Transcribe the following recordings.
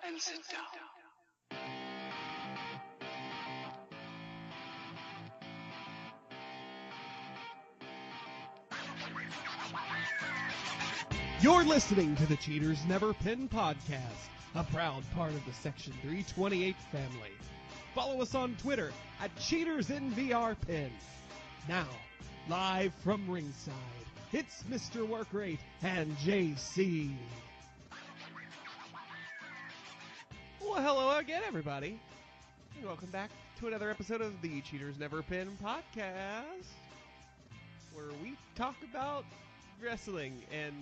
and sit down. You're listening to the Cheaters Never Pin podcast, a proud part of the Section 328 family. Follow us on Twitter at CheatersInVRPin. Now, live from ringside, it's Mr. Workrate and JC. Well, hello again, everybody, and welcome back to another episode of the Cheaters Never Pin podcast, where we talk about wrestling and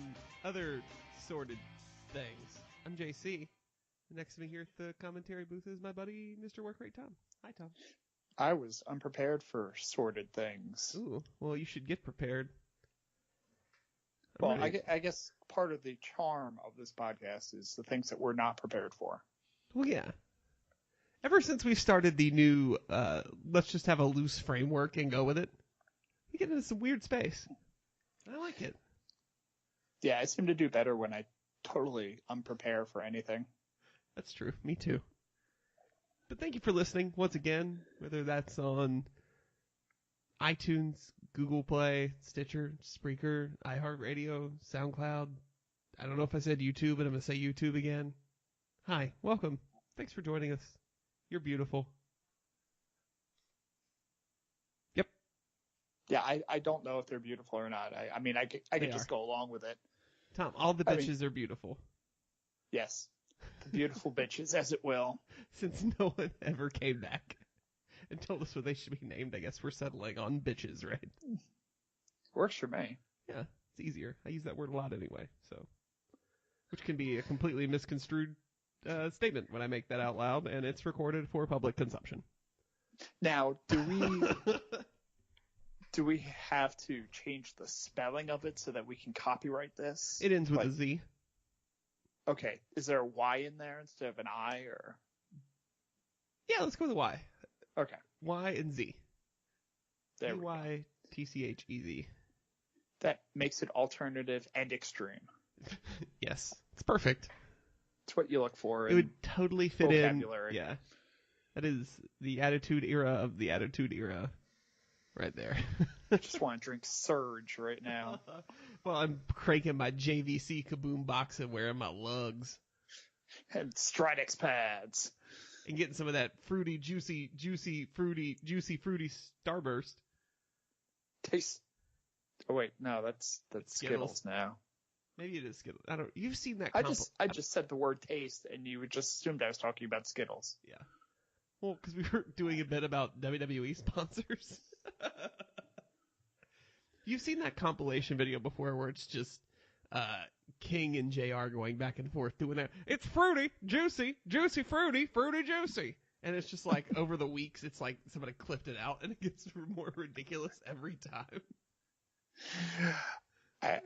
other sordid things. I'm JC. Next to me here at the commentary booth is my buddy, Mr. Workrate Tom. Hi, Tom. I was unprepared for sordid things. Ooh, well, you should get prepared. Well, I guess part of the charm of this podcast is the things that we're not prepared for. Well, yeah. Ever since we've started the new, let's just have a loose framework and go with it, we get into some weird space. I like it. Yeah, I seem to do better when I totally unprepare for anything. That's true. Me too. But thank you for listening once again, whether that's on iTunes, Google Play, Stitcher, Spreaker, iHeartRadio, SoundCloud. I don't know if I said YouTube, but I'm going to say YouTube again. Hi, welcome. Thanks for joining us. You're beautiful. Yep. Yeah, I don't know if they're beautiful or not. I mean, I could just go along with it. Tom, all the bitches are beautiful. Yes. The beautiful bitches, as it will. Since no one ever came back and told us what they should be named, I guess we're settling on bitches, right? Works for me. Yeah, it's easier. I use that word a lot anyway, so. Which can be a completely misconstrued statement when I make that out loud, and it's recorded for public consumption. Now, do we have to change the spelling of it so that we can copyright this? It ends with a Z. Okay. Is there a Y in there instead of an I, or? Yeah, let's go with a Y. Okay. Y and Z. There we go. Y-T-C-H-E-Z. That makes it alternative and extreme. Yes. It's perfect. It's what you look for. It would totally fit vocabulary. in. Yeah. That is the Attitude Era of the Attitude Era. Right there. I just want to drink Surge right now. Well, I'm cranking my JVC Kaboom box and wearing my lugs. And Stridex pads. And getting some of that fruity, juicy Starburst. Taste. Oh wait, no, that's Skittles now. Maybe it is Skittles. I don't. You've seen that. I just said the word taste, and you just assumed I was talking about Skittles. Yeah. Well, because we were doing a bit about WWE sponsors. You've seen that compilation video before where it's just King and JR going back and forth doing that. It's fruity, juicy, juicy, fruity, fruity, juicy. And it's just like over the weeks, it's like somebody clipped it out and it gets more ridiculous every time.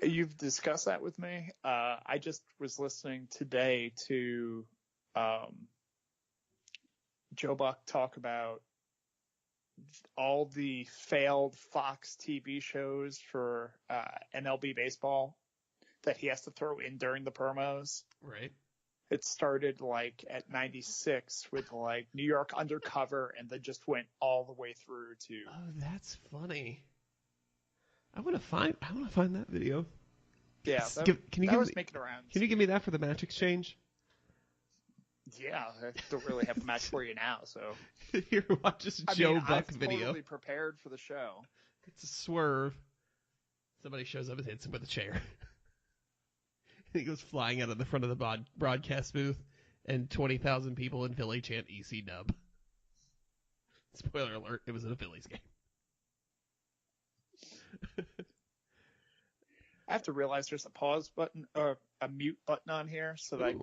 You've discussed that with me. I just was listening today to Joe Buck talk about all the failed Fox TV shows for MLB baseball that he has to throw in during the promos. Right. It started like at 96 with like New York Undercover, and then just went all the way through to. Oh, that's funny. I want to find that video. Yeah, was making around. Can you give me that for the match exchange? Yeah, I don't really have a match for you now, so. Here, watch this Joe Buck video. I'm totally prepared for the show. It's a swerve. Somebody shows up and hits him with a chair. He goes flying out of the front of the broadcast booth, and 20,000 people in Philly chant EC Dub. Spoiler alert, it was in a Phillies game. I have to realize there's a pause button, or a mute button on here, so that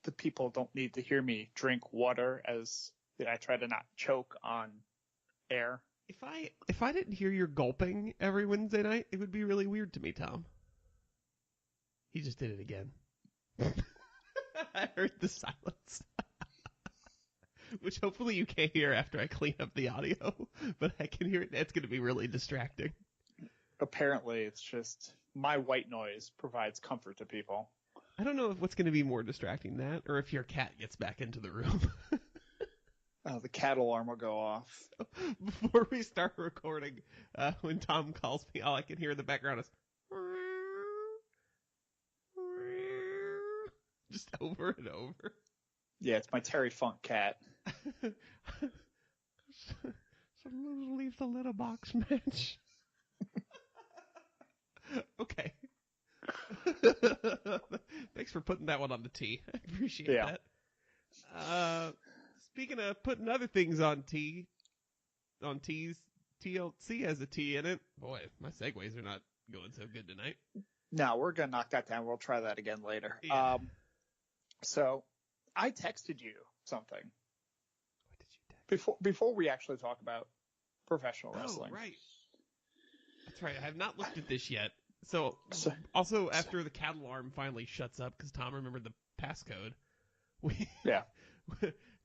the people don't need to hear me drink water as I try to not choke on air. If I didn't hear your gulping every Wednesday night, it would be really weird to me, Tom. He just did it again. I heard the silence. Which hopefully you can't hear after I clean up the audio, but I can hear it. That's going to be really distracting. Apparently, it's just my white noise provides comfort to people. I don't know if what's going to be more distracting, that or if your cat gets back into the room. Oh, the cat alarm will go off. Before we start recording, when Tom calls me, all I can hear in the background is just over and over. Yeah, it's my Terry Funk cat. Someone leave the litter box, Mitch. Okay. Thanks for putting that one on the tee. I appreciate that. Speaking of putting other things on tees, TLC has a T in it. Boy, my segues are not going so good tonight. No, we're going to knock that down. We'll try that again later. Yeah. So I texted you something. What did you text? Before we actually talk about professional wrestling. Oh, right. That's right. I have not looked at this yet. So also after the cat alarm finally shuts up, because Tom remembered the passcode,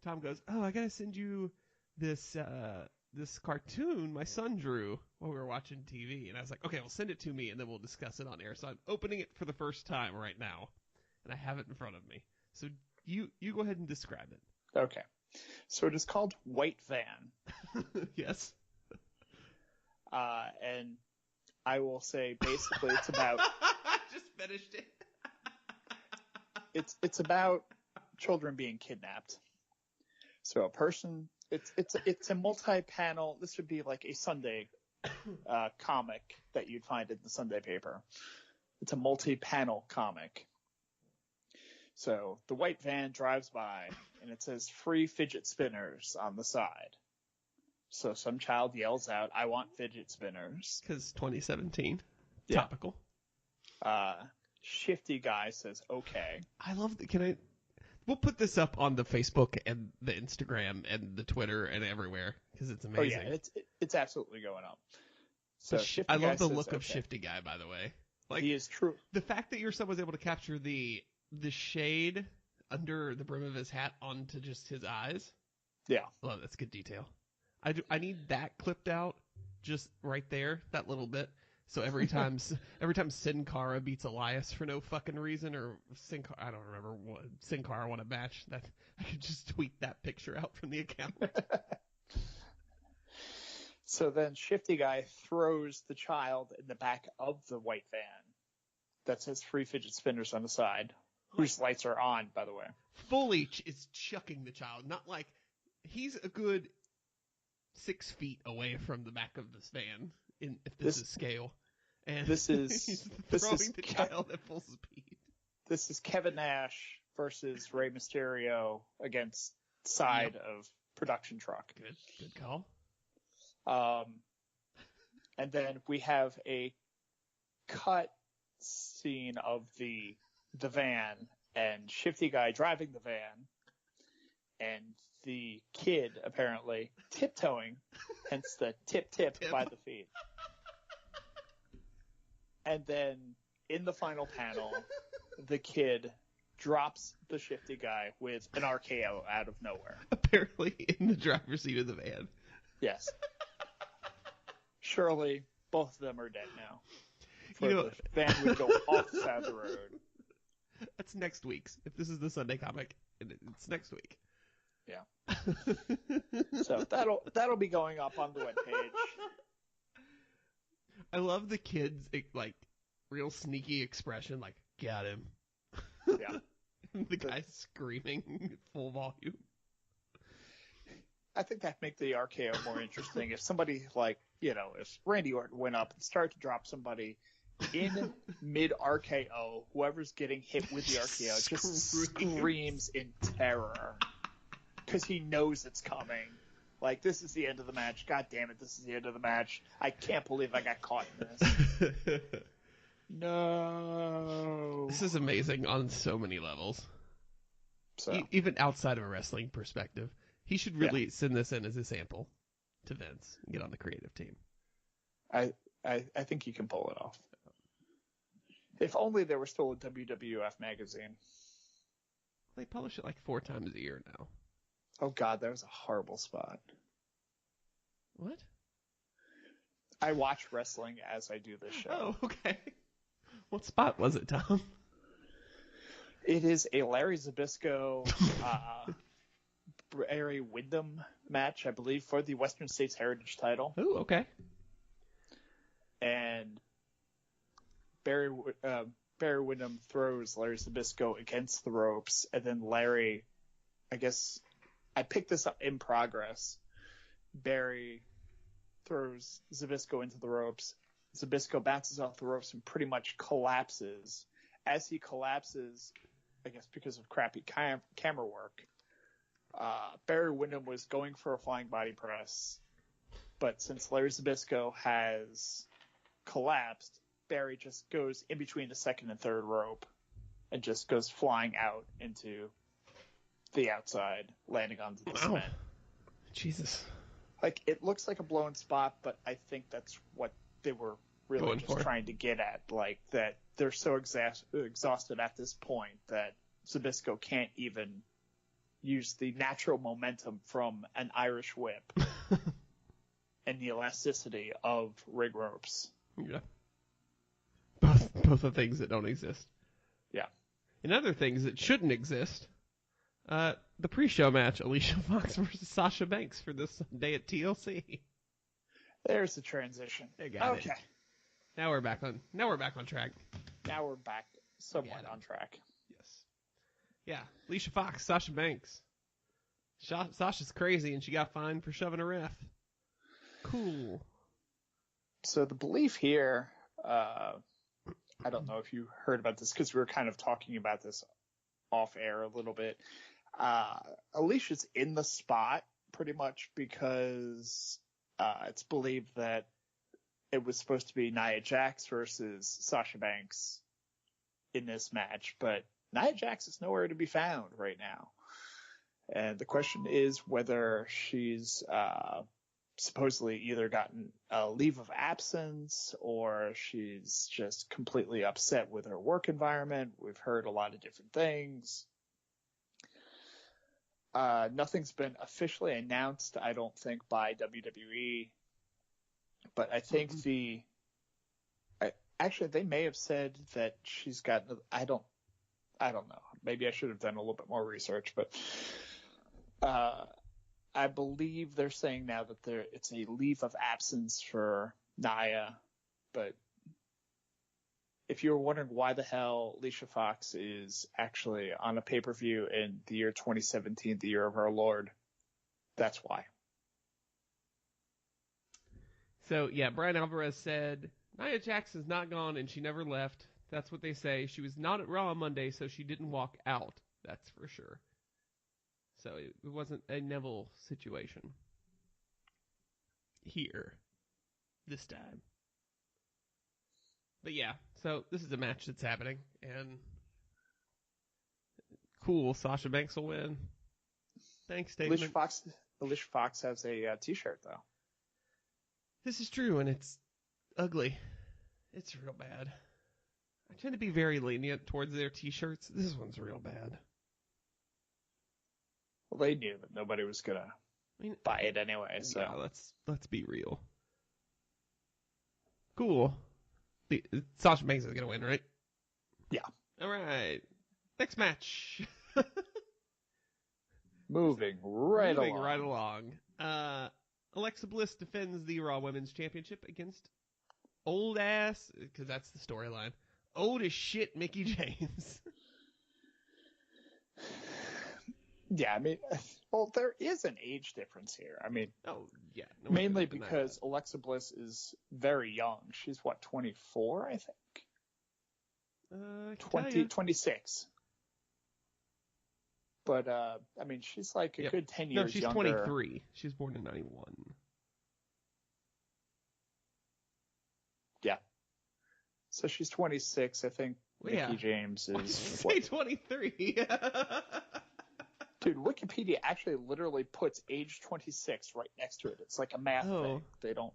Tom goes, "Oh, I gotta send you this cartoon my son drew while we were watching TV." And I was like, "Okay, well, send it to me, and then we'll discuss it on air." So I'm opening it for the first time right now, and I have it in front of me. So you go ahead and describe it. Okay. So it is called White Van. Yes. And I will say basically it's about just finished it. it's about children being kidnapped. So a person, it's a multi-panel. This would be like a Sunday comic that you'd find in the Sunday paper. It's a multi-panel comic. So the white van drives by and it says free fidget spinners on the side. So some child yells out, "I want fidget spinners." Because 2017. Yeah. Topical. Shifty guy says, "Okay." I love the, we'll put this up on the Facebook and the Instagram and the Twitter and everywhere because it's amazing. Oh yeah, it's absolutely going up. So I love the look of Shifty Guy, by the way. Like, he is true. The fact that your son was able to capture the shade under the brim of his hat onto just his eyes. Yeah. Oh, that's good detail. I need that clipped out just right there, that little bit. So every time Sin Cara beats Elias for no fucking reason, or I don't remember what Sin Cara won a match, that I could just tweet that picture out from the account. So then Shifty Guy throws the child in the back of the white van that says free fidget spinners on the side, whose lights are on, by the way. Fully is chucking the child, not like he's a good 6 feet away from the back of this van, if this is scale. And this is he's throwing the child at full speed. This is Kevin Nash versus Rey Mysterio against side of production truck. Good call. And then we have a cut scene of the van and Shifty Guy driving the van and the kid apparently tiptoeing, hence the tip by the feet. And then in the final panel, the kid drops the Shifty Guy with an RKO out of nowhere. Apparently in the driver's seat of the van. Yes. Surely both of them are dead now. The van would go off the side of the road. That's next week's. If this is the Sunday comic, it's next week. Yeah. So that'll be going up on the webpage. I love the kid's like real sneaky expression, like got him. Yeah. The guy's screaming full volume. I think that'd make the RKO more interesting if somebody if Randy Orton went up and started to drop somebody in mid RKO, whoever's getting hit with the RKO just screams in terror because he knows it's coming. Like, this is the end of the match. God damn it, this is the end of the match. I can't believe I got caught in this. No. This is amazing on so many levels. So even outside of a wrestling perspective, he should really send this in as a sample to Vince and get on the creative team. I think he can pull it off. If only there was still a WWF magazine. They publish it like 4 times a year now. Oh God, that was a horrible spot. What? I watch wrestling as I do this show. Oh, okay. What spot was it, Tom? It is a Larry Zbyszko, Barry Windham match, I believe, for the Western States Heritage title. Ooh, okay. And Barry Windham throws Larry Zbyszko against the ropes, and then Larry, I guess I picked this up in progress. Barry throws Zbyszko into the ropes. Zbyszko bounces off the ropes and pretty much collapses. As he collapses, I guess because of crappy camera work, Barry Windham was going for a flying body press, but since Larry Zbyszko has collapsed, Barry just goes in between the second and third rope and just goes flying out into the outside, landing onto the cement. Jesus. Like, it looks like a blown spot, but I think that's what they were really Going just for. trying to get at. Like, that they're so exhausted at this point that Zbyszko can't even use the natural momentum from an Irish whip and the elasticity of rig ropes. Yeah. Both are things that don't exist. Yeah. And other things that shouldn't exist. The pre-show match, Alicia Fox versus Sasha Banks for this Sunday at TLC. There's the transition. I got it. Okay. Now we're back on track. Now we're back somewhat on track. Yes. Yeah. Alicia Fox, Sasha Banks. Sasha's crazy and she got fined for shoving a ref. Cool. So the belief here, I don't know if you heard about this because we were kind of talking about this off air a little bit. Alicia's in the spot pretty much because it's believed that it was supposed to be Nia Jax versus Sasha Banks in this match, but Nia Jax is nowhere to be found right now. And the question is whether she's supposedly either gotten a leave of absence or she's just completely upset with her work environment. We've heard a lot of different things. Nothing's been officially announced, I don't think, by WWE. But I think actually they may have said that she's got, I don't know. Maybe I should have done a little bit more research, but I believe they're saying now that it's a leave of absence for Nia. But if you were wondering why the hell Alicia Fox is actually on a pay-per-view in the year 2017, the year of our Lord, that's why. So, yeah, Brian Alvarez said, Nia Jax is not gone and she never left. That's what they say. She was not at Raw on Monday, so she didn't walk out. That's for sure. So it wasn't a Neville situation here this time. But yeah, so this is a match that's happening, and cool, Sasha Banks will win. Thanks, David. Alicia Fox has a t-shirt, though. This is true, and it's ugly. It's real bad. I tend to be very lenient towards their t-shirts. This one's real bad. Well, they knew that nobody was gonna buy it anyway. So yeah, let's be real. Cool. Sasha Banks is gonna win, right? Yeah. All right. Next match. Moving right along. Alexa Bliss defends the Raw Women's Championship against old ass, because that's the storyline, old as shit Mickie James. Yeah, I mean, well, there is an age difference here. I mean, oh yeah, mainly because Alexa Bliss is very young. She's what, 24, I think. 26. But I mean, she's like a good 10 years younger. No, she's 23. She was born in 91. Yeah. So she's 26. I think Mickie James is. Say 23. Dude, Wikipedia actually literally puts age 26 right next to it. It's like a math thing. They don't.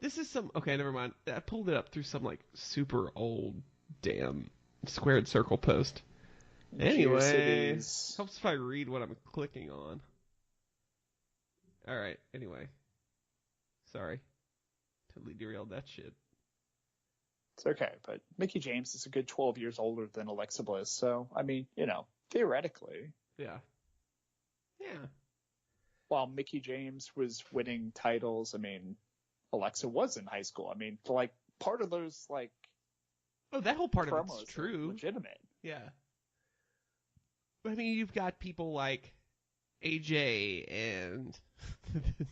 This is some. Okay, never mind. I pulled it up through some like super old damn squared circle post. Anyway, helps if I read what I'm clicking on. All right. Anyway, sorry, totally derailed that shit. It's okay. But Mickie James is a good 12 years older than Alexa Bliss. So, I mean, theoretically. Yeah. Yeah. While Mickie James was winning titles, I mean, Alexa was in high school. I mean, part of those, oh, that whole part of promos it's true. are legitimate. Yeah. But I mean, you've got people like AJ and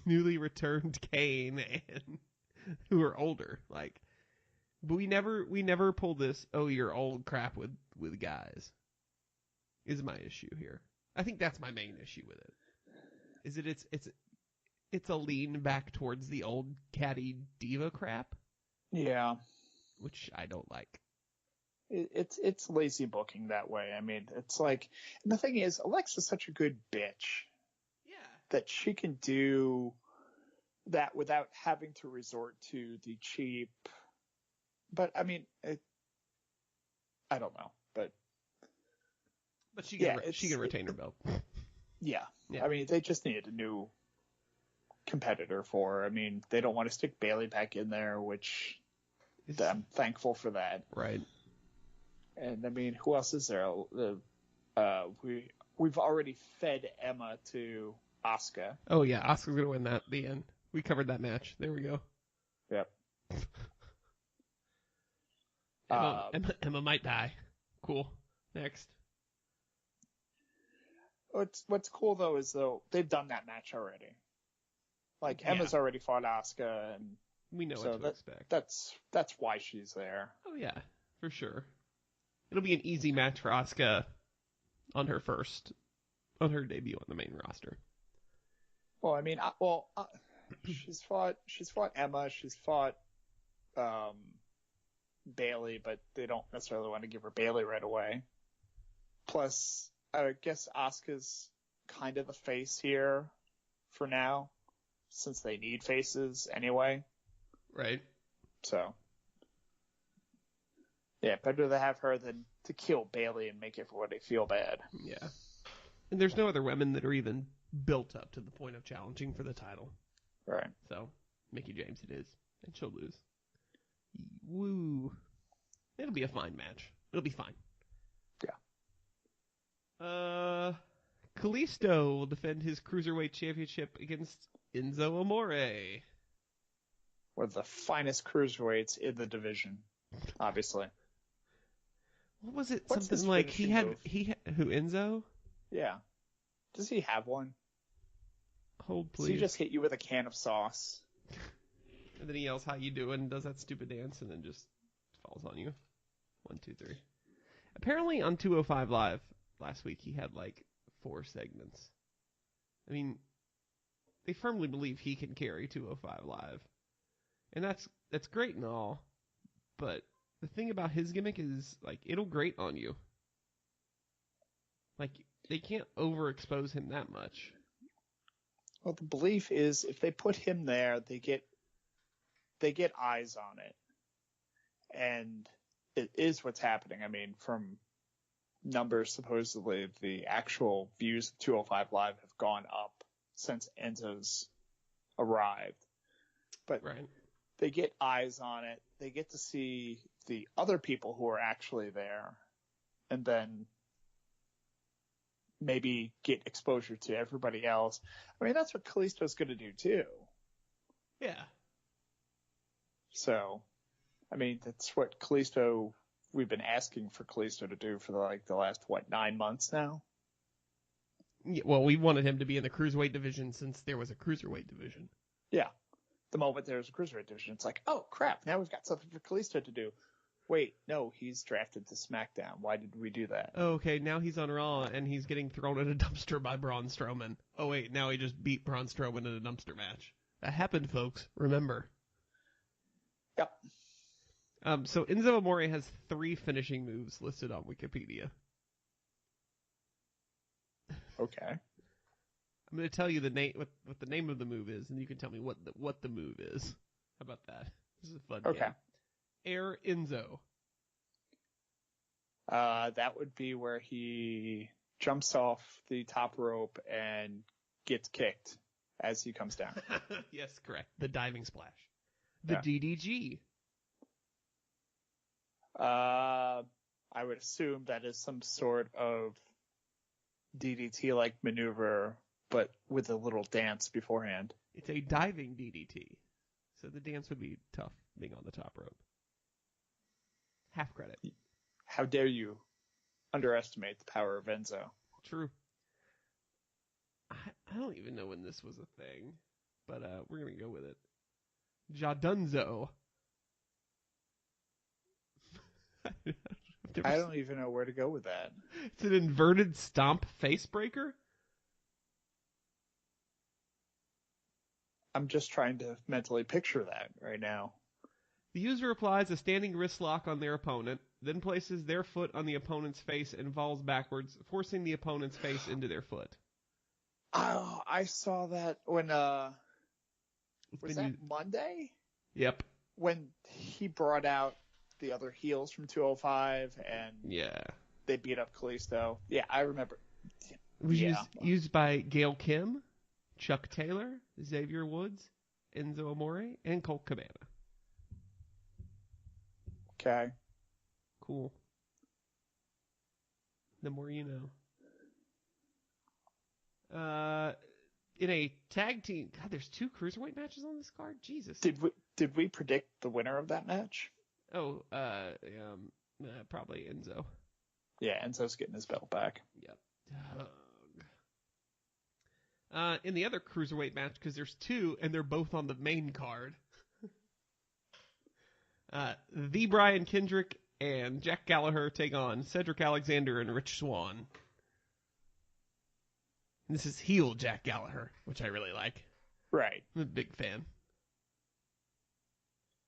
newly returned Kane and who are older. But we never pull this, oh, you're old crap with guys. Is my issue here. I think that's my main issue with it. Is that it's a lean back towards the old catty diva crap. Yeah. Which I don't like. It's lazy booking that way. I mean, it's and the thing is, Alexa's such a good bitch. Yeah. That she can do that without having to resort to the cheap. But I mean, I don't know, but she can retain her belt. Yeah. I mean, they just needed a new competitor for her. I mean, they don't want to stick Bayley back in there, which I'm thankful for that. Right. And I mean, who else is there? We've already fed Emma to Asuka. Oh yeah, Asuka's gonna win that. The end. We covered that match. There we go. Yep. Emma might die. Cool. Next. What's cool though is they've done that match already. Emma's already fought Asuka, and we know what to expect. That's why she's there. Oh yeah, for sure. It'll be an easy match for Asuka on her debut on the main roster. Well, I mean, she's fought Emma, she's fought Bayley, but they don't necessarily want to give her Bayley right away. Plus, I guess Asuka's kind of the face here for now, since they need faces anyway. Right. So, yeah, better to have her than to kill Bayley and make everybody feel bad. Yeah. And there's no other women that are even built up to the point of challenging for the title. Right. So, Mickie James it is, and she'll lose. Woo. It'll be a fine match. It'll be fine. Yeah. Kalisto will defend his Cruiserweight Championship against Enzo Amore. One of the finest cruiserweights in the division, obviously. What was it? Something like who Enzo? Yeah. Does he have one? Hold please. Does he just hit you with a can of sauce? And then he yells, "How you doing?" Does that stupid dance and then just falls on you. 1, 2, 3. Apparently on 205 Live last week he had 4 segments. I mean, they firmly believe he can carry 205 Live. And that's great and all, but the thing about his gimmick is it'll grate on you. They can't overexpose him that much. Well, the belief is if they put him there, they get eyes on it. And it is what's happening. I mean, from numbers, supposedly the actual views of 205 Live have gone up since Enzo's arrived. But right. They get eyes on it. They get to see the other people who are actually there, and then maybe get exposure to everybody else. I mean, that's what Kalisto's going to do too. Yeah. So, I mean, that's what we've been asking for Kalisto to do for the last, 9 months now? Yeah, well, we wanted him to be in the Cruiserweight division since there was a Cruiserweight division. Yeah. The moment there's a Cruiserweight division, it's oh, crap, now we've got something for Kalisto to do. Wait, no, he's drafted to SmackDown. Why did we do that? Oh, okay, now he's on Raw, and he's getting thrown in a dumpster by Braun Strowman. Oh, wait, now he just beat Braun Strowman in a dumpster match. That happened, folks. Remember. Yep. So Enzo Amore has 3 finishing moves listed on Wikipedia. Okay. I'm going to tell you the name, what the name of the move is, and you can tell me what the move is. How about that? This is a fun game. Air Enzo. That would be where he jumps off the top rope and gets kicked as he comes down. Yes, correct. The diving splash. The DDG. I would assume that is some sort of DDT-like maneuver, but with a little dance beforehand. It's a diving DDT, so the dance would be tough being on the top rope. Half credit. How dare you underestimate the power of Enzo? True. I don't even know when this was a thing, but we're going to go with it. Jadunzo. I don't even know where to go with that. It's an inverted stomp face breaker? I'm just trying to mentally picture that right now. The user applies a standing wrist lock on their opponent, then places their foot on the opponent's face and falls backwards, forcing the opponent's face into their foot. Oh, I saw that when, was that Monday? Yep. When he brought out the other heels from 205 and they beat up Kalisto. Yeah, I remember. It was used by Gail Kim, Chuck Taylor, Xavier Woods, Enzo Amore, and Colt Cabana. Okay. Cool. The more you know. In a tag team, God, there's 2 cruiserweight matches on this card. Jesus. Did we predict the winner of that match? Oh, probably Enzo. Yeah, Enzo's getting his belt back. Yep. In the other cruiserweight match, because there's 2 and they're both on the main card. The Brian Kendrick and Jack Gallagher take on Cedric Alexander and Rich Swann. And this is heel Jack Gallagher, which I really like. Right. I'm a big fan.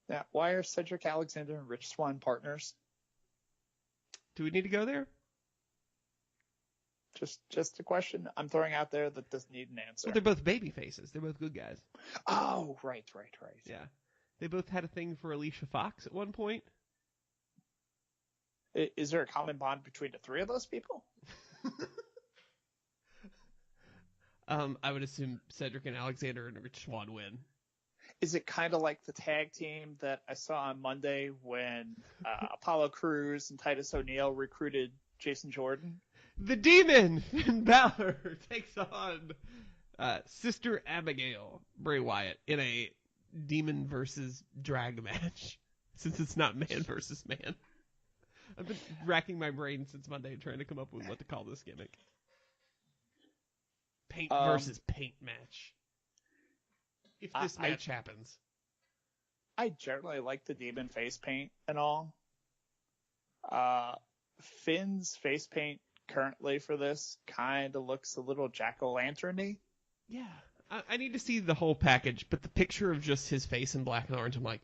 Now, why are Cedric Alexander and Rich Swann partners? Do we need to go there? Just a question I'm throwing out there that doesn't need an answer. Well, they're both baby faces. They're both good guys. Oh, right. Yeah. They both had a thing for Alicia Fox at one point. Is there a common bond between the 3 of those people? I would assume Cedric and Alexander and Rich Swann win. Is it kind of like the tag team that I saw on Monday when Apollo Crews and Titus O'Neil recruited Jason Jordan? The Demon Finn Balor takes on Sister Abigail Bray Wyatt in a demon versus drag match, since it's not man versus man. I've been racking my brain since Monday trying to come up with what to call this gimmick. Paint versus paint match. If this match happens. I generally like the demon face paint and all. Finn's face paint currently for this kind of looks a little jack-o'-lantern-y. Yeah. I need to see the whole package, but the picture of just his face in black and orange, I'm like,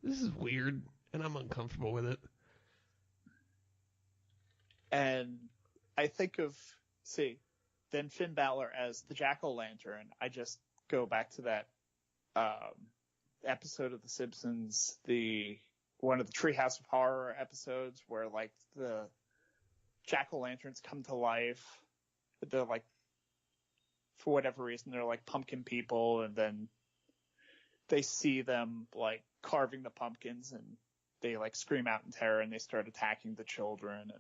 this is weird, and I'm uncomfortable with it. And I think of, then Finn Balor as the jack-o'-lantern. I just go back to that episode of The Simpsons, one of the Treehouse of Horror episodes where, like, the jack-o'-lanterns come to life. They're, like, for whatever reason, they're, like, pumpkin people, and then they see them, like, carving the pumpkins, and they, like, scream out in terror, and they start attacking the children,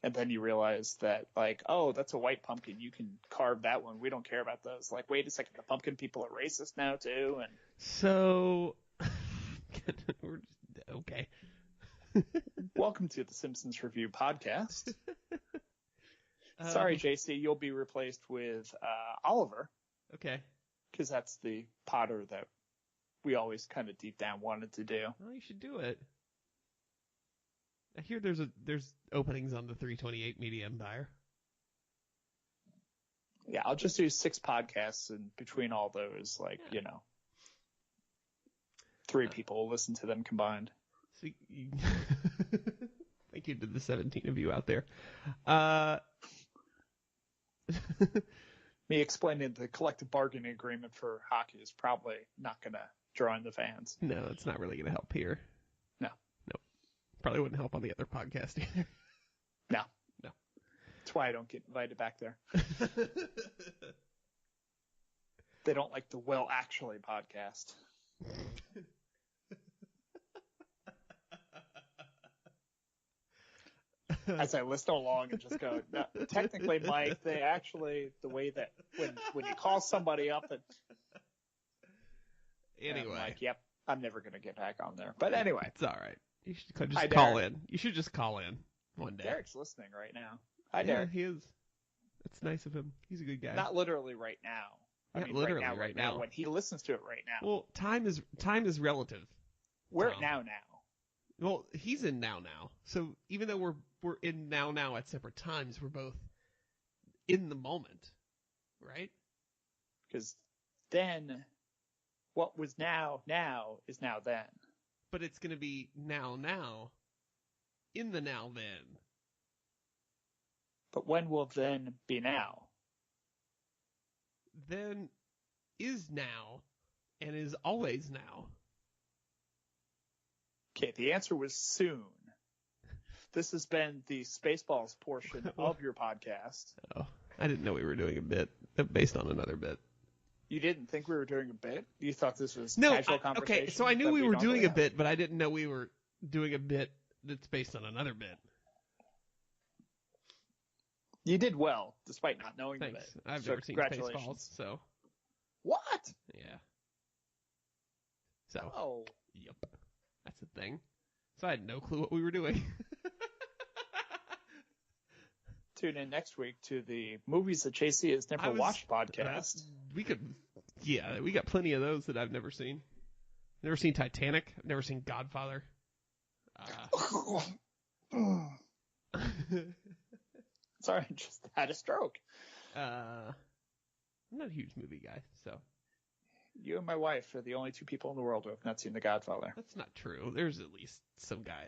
and then you realize that, like, oh, that's a white pumpkin. You can carve that one. We don't care about those. Like, wait a second. The pumpkin people are racist now, too. And so, okay. Welcome to the Simpsons Review podcast. Sorry, JC. You'll be replaced with Oliver. Okay. Because that's the Potter that we always kind of deep down wanted to do. Well, you should do it. I hear there's openings on the 328 Media Empire. Yeah, I'll just do 6 podcasts, and between all those, like, 3 people will listen to them combined. So thank you to the 17 of you out there. Me explaining the collective bargaining agreement for hockey is probably not going to draw in the fans. No, it's not really going to help here. No. Probably wouldn't help on the other podcast either. No. That's why I don't get invited back there. They don't like the Well Actually podcast. as I listen along and just go, no, technically, Mike, they actually, the way that when you call somebody up and Anyway. I'm like, yep, I'm never going to get back on there. But anyway. It's all right. You should just call Derek. in. You should just call in one day. Derek's listening right now. Hi, Yeah, Derek. he is. It's nice of him. He's a good guy. Not literally right now. I mean, literally right now. When he listens to it right now. Well, time is relative. We're at now. Well, he's in now. So even though we're in now at separate times, we're both in the moment, right? Because then what was now is now then. But it's going to be now in the now then. But when will then be now? Then is now and is always now. Okay, the answer was soon. This has been the Spaceballs portion of your podcast. Oh, I didn't know we were doing a bit based on another bit. You didn't think we were doing a bit? You thought this was casual conversation? Okay, so I knew we were doing a bit, but I didn't know we were doing a bit that's based on another bit. You did well, despite not knowing Thanks. the bit. I've So never seen congratulations. Spaceballs, so What? yeah. So, Oh. yep, that's the thing. So I had no clue what we were doing. Tune in next week to the Movies That JC Has Never Watched podcast. We got plenty of those that I've never seen. Never seen Titanic. I've never seen Godfather. Sorry, I just had a stroke. I'm not a huge movie guy, so. You and my wife are the only two people in the world who have not seen The Godfather. That's not true. There's at least some guy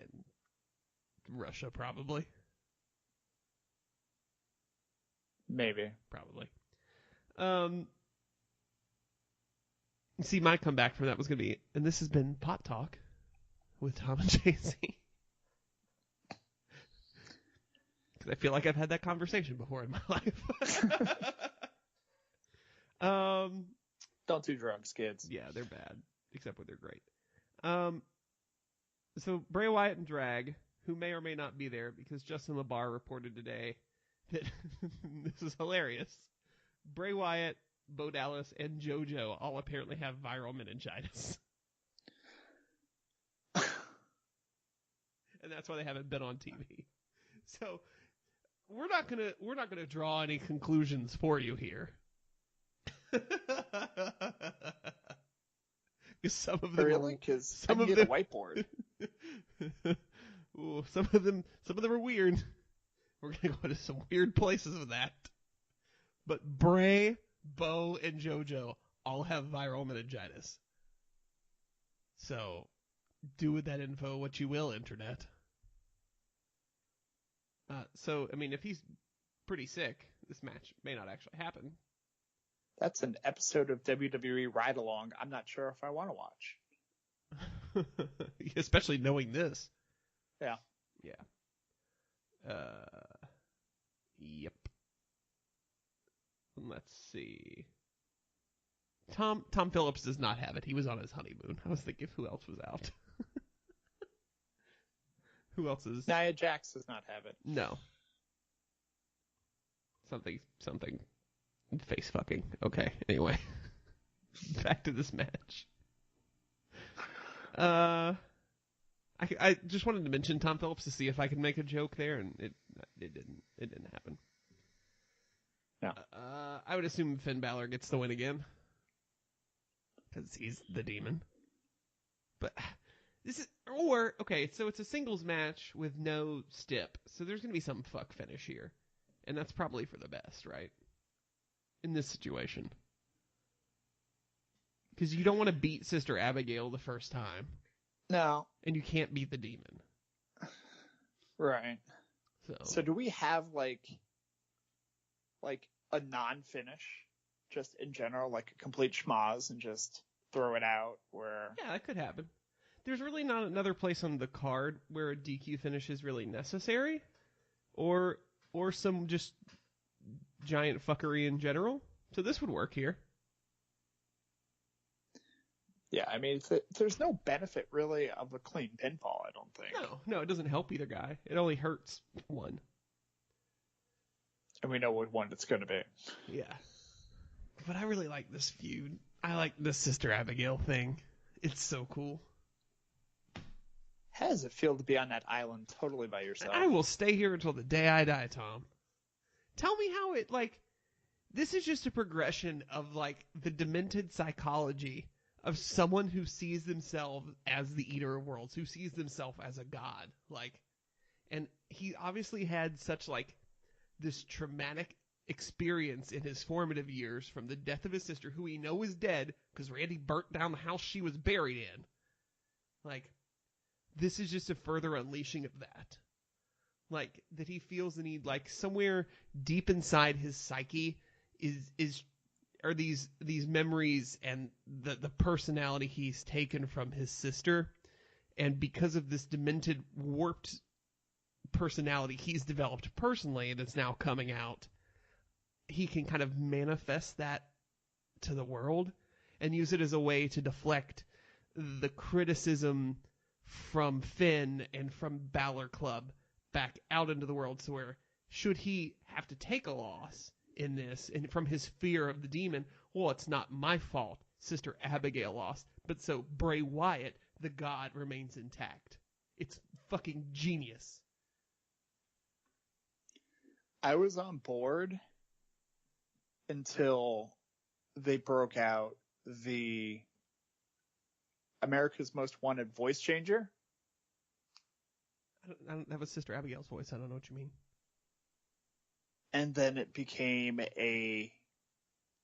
in Russia, probably. Maybe. Probably. See, my comeback from that was going to be, and this has been Pot Talk with Tom and JC. Because I feel like I've had that conversation before in my life. Don't do drugs, kids. Yeah, they're bad, except when they're great. So Bray Wyatt and Drag, who may or may not be there, because Justin LaBar reported today that this is hilarious. Bray Wyatt, Bo Dallas, and JoJo all apparently have viral meningitis. And that's why they haven't been on TV. So we're not gonna draw any conclusions for you here. Because some of them really, because I can get a whiteboard. Ooh, some of them are weird. We're gonna go to some weird places with that. But Bray, Bo, and JoJo all have viral meningitis. So do with that info what you will, internet. So I mean, if he's pretty sick, this match may not actually happen. That's an episode of WWE Ride Along I'm not sure if I want to watch. Especially knowing this. Yeah. Yeah. Yep. Let's see. Tom Phillips does not have it. He was on his honeymoon. I was thinking who else was out. Who else is... Nia Jax does not have it. No. Something face fucking. Okay, anyway. Back to this match. I just wanted to mention Tom Phillips to see if I could make a joke there, and it didn't happen. No. I would assume Finn Balor gets the win again. Because he's the demon. But so it's a singles match with no stip. So there's going to be some fuck finish here. And that's probably for the best, right? In this situation. Because you don't want to beat Sister Abigail the first time. No. And you can't beat the demon. Right. So do we have like a non-finish, just in general, like a complete schmoz and just throw it out where... Yeah, that could happen. There's really not another place on the card where a DQ finish is really necessary, or some just giant fuckery in general. So this would work here. Yeah, I mean, there's no benefit really of a clean pinfall, I don't think. No, it doesn't help either guy. It only hurts one. And we know what one it's going to be. Yeah. But I really like this feud. I like the Sister Abigail thing. It's so cool. How does it feel to be on that island totally by yourself? I will stay here until the day I die, Tom. Tell me how it, like, this is just a progression of, like, the demented psychology of someone who sees themselves as the eater of worlds, who sees themselves as a god. Like, and he obviously had such, like, this traumatic experience in his formative years from the death of his sister, who we know is dead because Randy burnt down the house she was buried in. Like, this is just a further unleashing of that. Like, that he feels the need, like, somewhere deep inside his psyche are these memories and the personality he's taken from his sister. And because of this demented, warped personality he's developed personally and it's now coming out, he can kind of manifest that to the world and use it as a way to deflect the criticism from Finn and from Balor Club back out into the world. So where should he have to take a loss in this, and from his fear of the demon, well, it's not my fault Sister Abigail lost, but so Bray Wyatt, the god, remains intact. It's fucking genius. I was on board until they broke out the America's Most Wanted voice changer. I don't have a Sister Abigail's voice. I don't know what you mean. And then it became a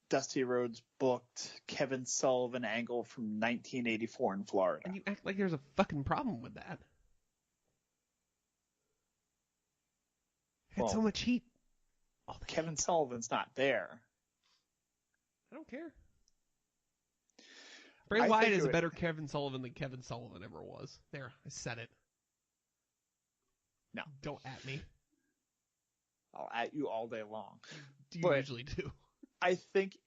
Dusty Rhodes booked Kevin Sullivan angle from 1984 in Florida. And you act like there's a fucking problem with that. Had so much heat. Kevin Sullivan's not there. I don't care. Bray Wyatt is a better Kevin Sullivan than Kevin Sullivan ever was. There, I said it. No. Don't at me. I'll at you all day long. You usually do. I think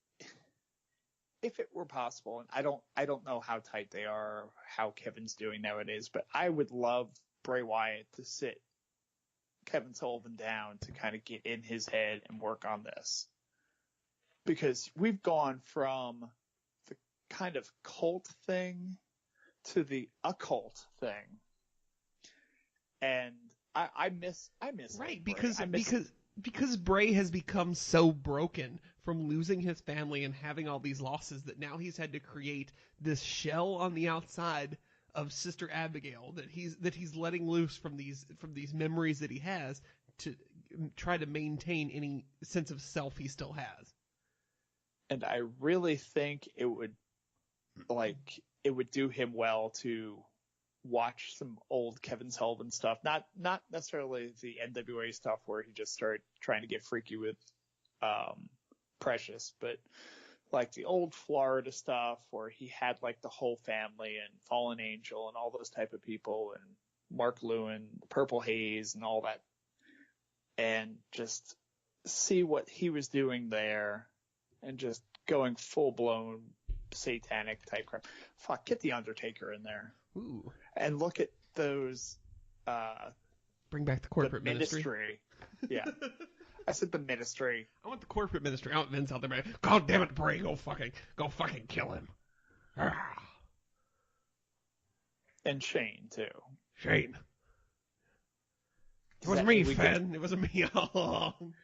if it were possible, and I don't know how tight they are, how Kevin's doing nowadays, but I would love Bray Wyatt to sit Kevin Sullivan down to kind of get in his head and work on this. Because we've gone from the kind of cult thing to the occult thing. And I miss right, Bray. because Bray has become so broken from losing his family and having all these losses that now he's had to create this shell on the outside of Sister Abigail that he's letting loose from these memories that he has to try to maintain any sense of self he still has. And I really think it would do him well to watch some old Kevin Sullivan stuff, not necessarily the NWA stuff where he just started trying to get freaky with Precious, but like the old Florida stuff where he had like the whole family and Fallen Angel and all those type of people and Mark Lewin, Purple Haze and all that, and just see what he was doing there and just going full blown satanic type crap. Fuck, get the Undertaker in there. Ooh. And look at those. Bring back the corporate ministry. Yeah. I said the ministry. I want the corporate ministry. I want Vince out there. God damn it, Bray! Go fucking kill him. And Shane too. Shane. It wasn't me, Finn. It wasn't me all along.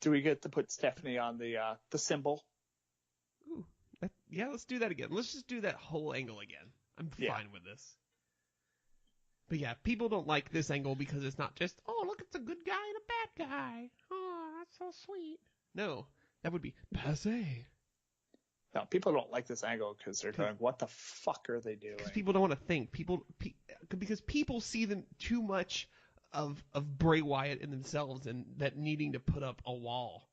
Do we get to put Stephanie on the symbol? Ooh, yeah, let's do that again. Let's just do that whole angle again. I'm fine with this. But yeah, people don't like this angle because it's not just, oh, look, it's a good guy and a bad guy. Oh, that's so sweet. No, that would be passé. No, people don't like this angle because they're going, what the fuck are they doing? Because people don't want to think. Because people see them too much of Bray Wyatt in themselves and that needing to put up a wall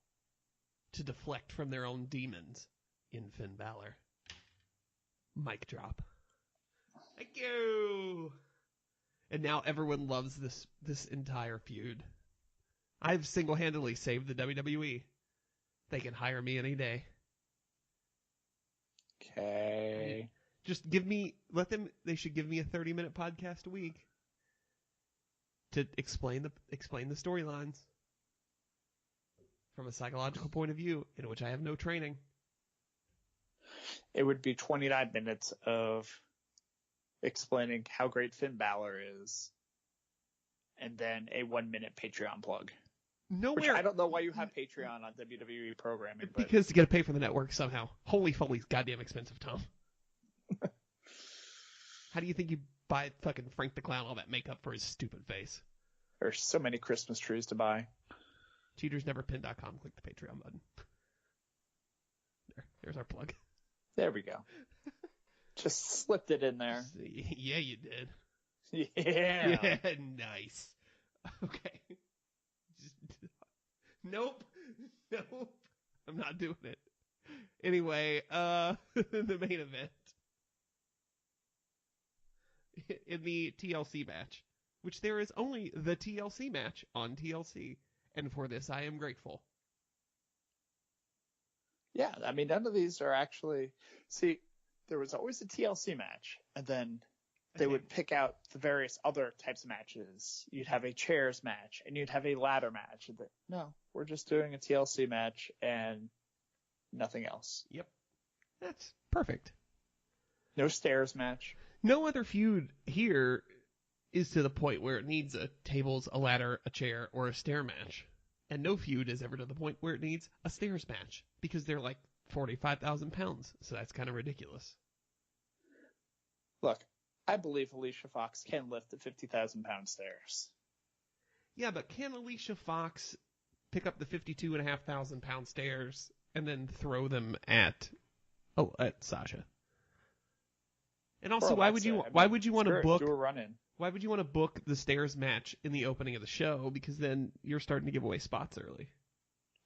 to deflect from their own demons in Finn Balor. Mic drop. Thank you. And now everyone loves this entire feud. I've single-handedly saved the WWE. They can hire me any day. Okay. Just they should give me a 30-minute podcast a week to explain the storylines from a psychological point of view in which I have no training. It would be 29 minutes of explaining how great Finn Balor is, and then a 1-minute Patreon plug. Nowhere. Which I don't know why you have Patreon on WWE programming. But... Because you got to pay for the network somehow. Holy foley's goddamn expensive, Tom. How do you think you buy fucking Frank the Clown all that makeup for his stupid face? There's so many Christmas trees to buy. CheatersNeverPin.com. Click the Patreon button. There's our plug. There we go. Just slipped it in there. Yeah, you did. Yeah. Yeah, nice. Okay. Nope. I'm not doing it. Anyway, the main event. In the TLC match, which there is only the TLC match on TLC, and for this I am grateful. Yeah, I mean, none of these are actually... See, there was always a TLC match, and then they would pick out the various other types of matches. You'd have a chairs match, and you'd have a ladder match. And no, we're just doing a TLC match and nothing else. Yep. That's perfect. No stairs match. No other feud here is to the point where it needs a tables, a ladder, a chair, or a stair match. And no feud is ever to the point where it needs a stairs match, because they're like 45,000 pounds, so that's kind of ridiculous. Look, I believe Alicia Fox can lift the 50,000-pound stairs. Yeah, but can Alicia Fox pick up the 52,500 pound stairs and then throw them at Sasha? And also, why would you want to book? Do a run-in. Why would you want to book the stairs match in the opening of the show? Because then you're starting to give away spots early.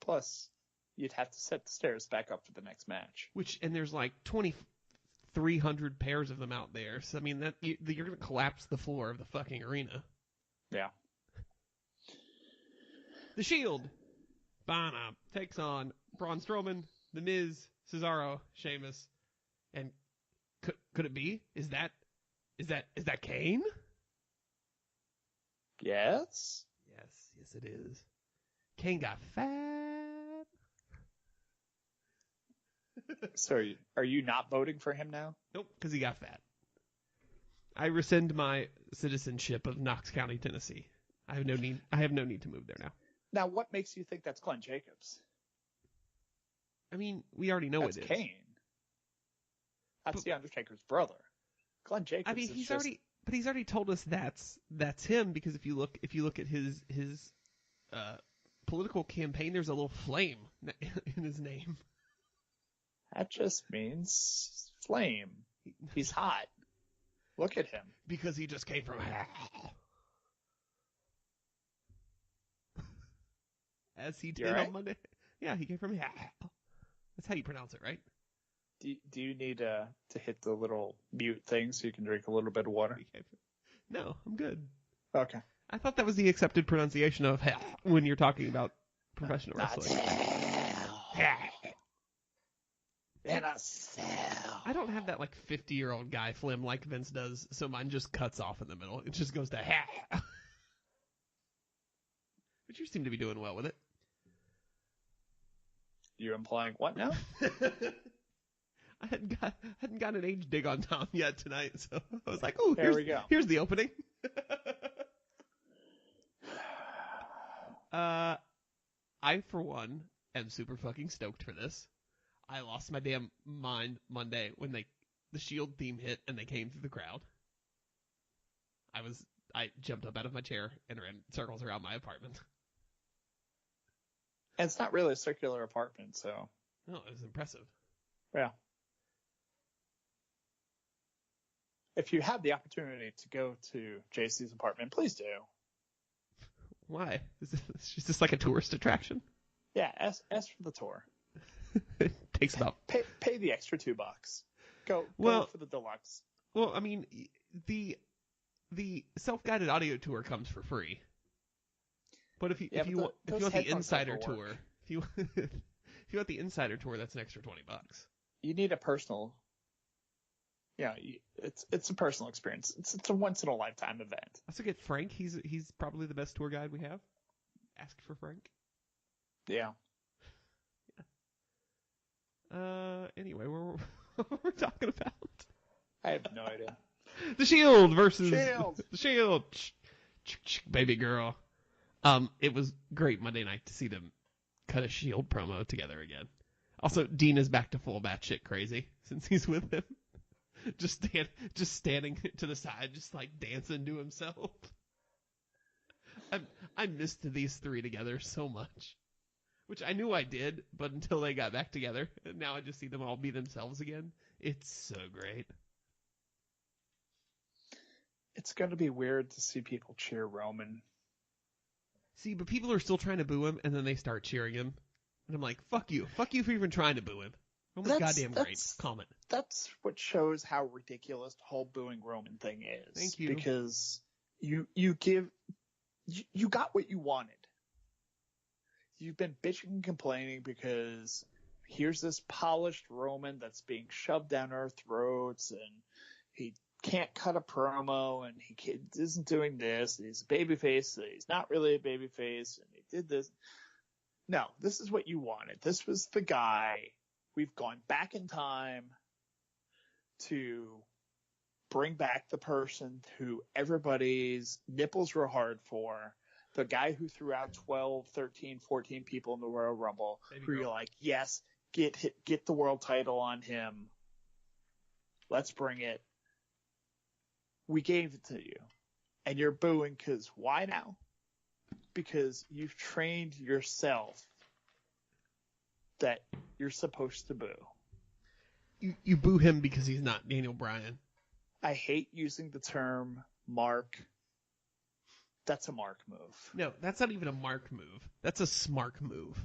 Plus, you'd have to set the stairs back up for the next match. And there's like 2,300 pairs of them out there. So I mean, you're going to collapse the floor of the fucking arena. Yeah. The Shield, Bana takes on Braun Strowman, The Miz, Cesaro, Sheamus, and could it be? Is that Kane? Yes. Yes, it is. Kane got fat. So, are you not voting for him now? Nope, because he got fat. I rescind my citizenship of Knox County, Tennessee. I have no need to move there now. Now, what makes you think that's Glenn Jacobs? I mean, we already know that's it is. Kane. That's the Undertaker's brother. Glenn Jacobs. I mean, he's already told us that's him, because if you look at his political campaign, there's a little flame in his name. That just means flame. He's hot. Look at him. Because he just came from hell. As he did on Monday. Yeah, he came from hell. That's how you pronounce it, right? Do you need to hit the little mute thing so you can drink a little bit of water? No, I'm good. Okay. I thought that was the accepted pronunciation of hell when you're talking about professional wrestling. In a cell. I don't have that like 50-year-old guy phlegm like Vince does, so mine just cuts off in the middle. It just goes to hell. But you seem to be doing well with it. You implying what now? I hadn't got an age dig on Tom yet tonight, so I was like, "Oh, we go. Here's the opening." I for one am super fucking stoked for this. I lost my damn mind Monday when the Shield theme hit and they came through the crowd. I jumped up out of my chair and ran circles around my apartment. And it's not really a circular apartment, so. No, it was impressive. Yeah. If you have the opportunity to go to JC's apartment, please do. Why? Is this like a tourist attraction? Yeah, ask for the tour. It takes about... Pay the extra $2. Go for the deluxe. Well, I mean, the self-guided audio tour comes for free. But if you want the insider tour, if you want the insider tour, that's an extra $20. You need a personal it's a personal experience. It's a once in a lifetime event. Also get Frank. He's probably the best tour guide we have. Ask for Frank. Yeah. Anyway, what we're talking about? I have no idea. The Shield versus Shield. the Shield. Baby girl. It was great Monday night to see them cut a Shield promo together again. Also, Dean is back to full batshit crazy since he's with him. Just standing to the side, just like dancing to himself. I missed these three together so much. Which I knew I did, but until they got back together. And now I just see them all be themselves again. It's so great. It's going to be weird to see people cheer Roman. See, but people are still trying to boo him, and then they start cheering him. And I'm like, fuck you. Fuck you for even trying to boo him. Roman's goddamn great. Comment. That's what shows how ridiculous the whole booing Roman thing is. Thank you. Because you got what you wanted. You've been bitching and complaining because here's this polished Roman that's being shoved down our throats, and he can't cut a promo, and he isn't doing this, and he's a babyface, and he's not really a babyface, and he did this. No, this is what you wanted. This was the guy. We've gone back in time to bring back the person who everybody's nipples were hard for. The guy who threw out 12, 13, 14 people in the Royal Rumble, who you're like, yes, get the world title on him. Let's bring it. We gave it to you. And you're booing because why now? Because you've trained yourself that you're supposed to boo. You boo him because he's not Daniel Bryan. I hate using the term mark. That's a mark move. No, that's not even a mark move. That's a smart move.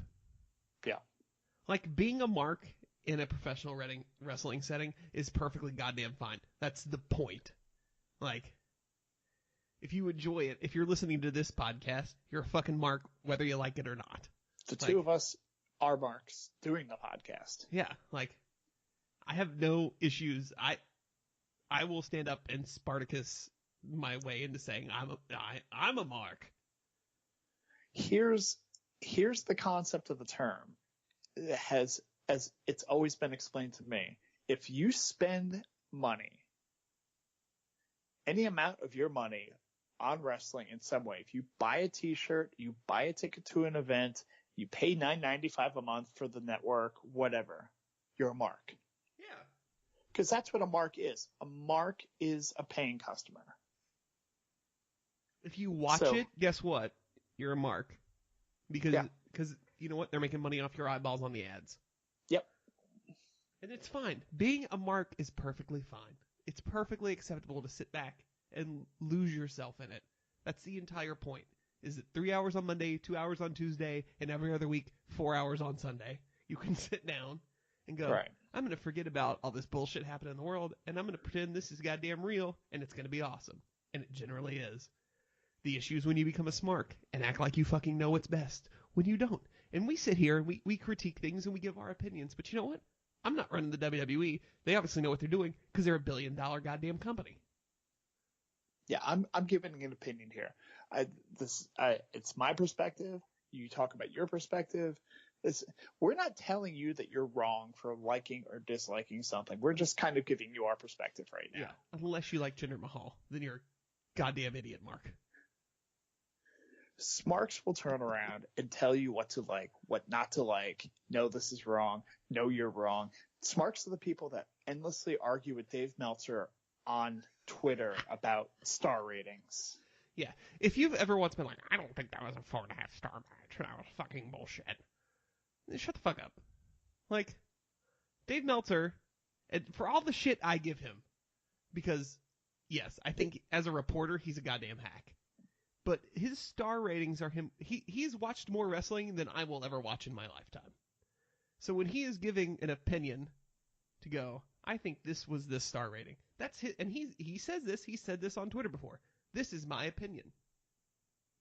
Yeah. Like, being a mark in a professional wrestling setting is perfectly goddamn fine. That's the point. Like, if you enjoy it, if you're listening to this podcast, you're a fucking mark whether you like it or not. The two of us are marks doing the podcast. Yeah, like, I have no issues. I will stand up and Spartacus my way into saying I'm a mark. Here's the concept of the term. It has, as it's always been explained to me, if you spend money, any amount of your money on wrestling in some way, if you buy a t-shirt, you buy a ticket to an event, you pay $9.95 a month for the network, whatever, you're a mark. Yeah. Because that's what a mark is. A mark is a paying customer. If you watch it, guess what? You're a mark. Because you know what? They're making money off your eyeballs on the ads. Yep. And it's fine. Being a mark is perfectly fine. It's perfectly acceptable to sit back and lose yourself in it. That's the entire point. Is it 3 hours on Monday, 2 hours on Tuesday, and every other week, 4 hours on Sunday? You can sit down and go, right. I'm going to forget about all this bullshit happening in the world, and I'm going to pretend this is goddamn real, and it's going to be awesome. And it generally is. The issue is when you become a smark and act like you fucking know what's best when you don't. And we sit here and we critique things and we give our opinions, but you know what? I'm not running the WWE. They obviously know what they're doing because they're $1 billion goddamn company. Yeah, I'm giving an opinion here. It's my perspective. You talk about your perspective. We're not telling you that you're wrong for liking or disliking something. We're just kind of giving you our perspective right now. Yeah, unless you like Jinder Mahal, then you're a goddamn idiot, Mark. Smarks will turn around and tell you what to like, what not to like. No, this is wrong. No, you're wrong. Smarks are the people that endlessly argue with Dave Meltzer on Twitter about star ratings. Yeah. If you've ever once been like, I don't think that was a 4.5 star match, that was fucking bullshit, then shut the fuck up. Like, Dave Meltzer, and for all the shit I give him, because, yes, I think as a reporter, he's a goddamn hack. But his star ratings are him. He's watched more wrestling than I will ever watch in my lifetime. So when he is giving an opinion to go, I think this was this star rating. That's his, and he says this. He said this on Twitter before. This is my opinion.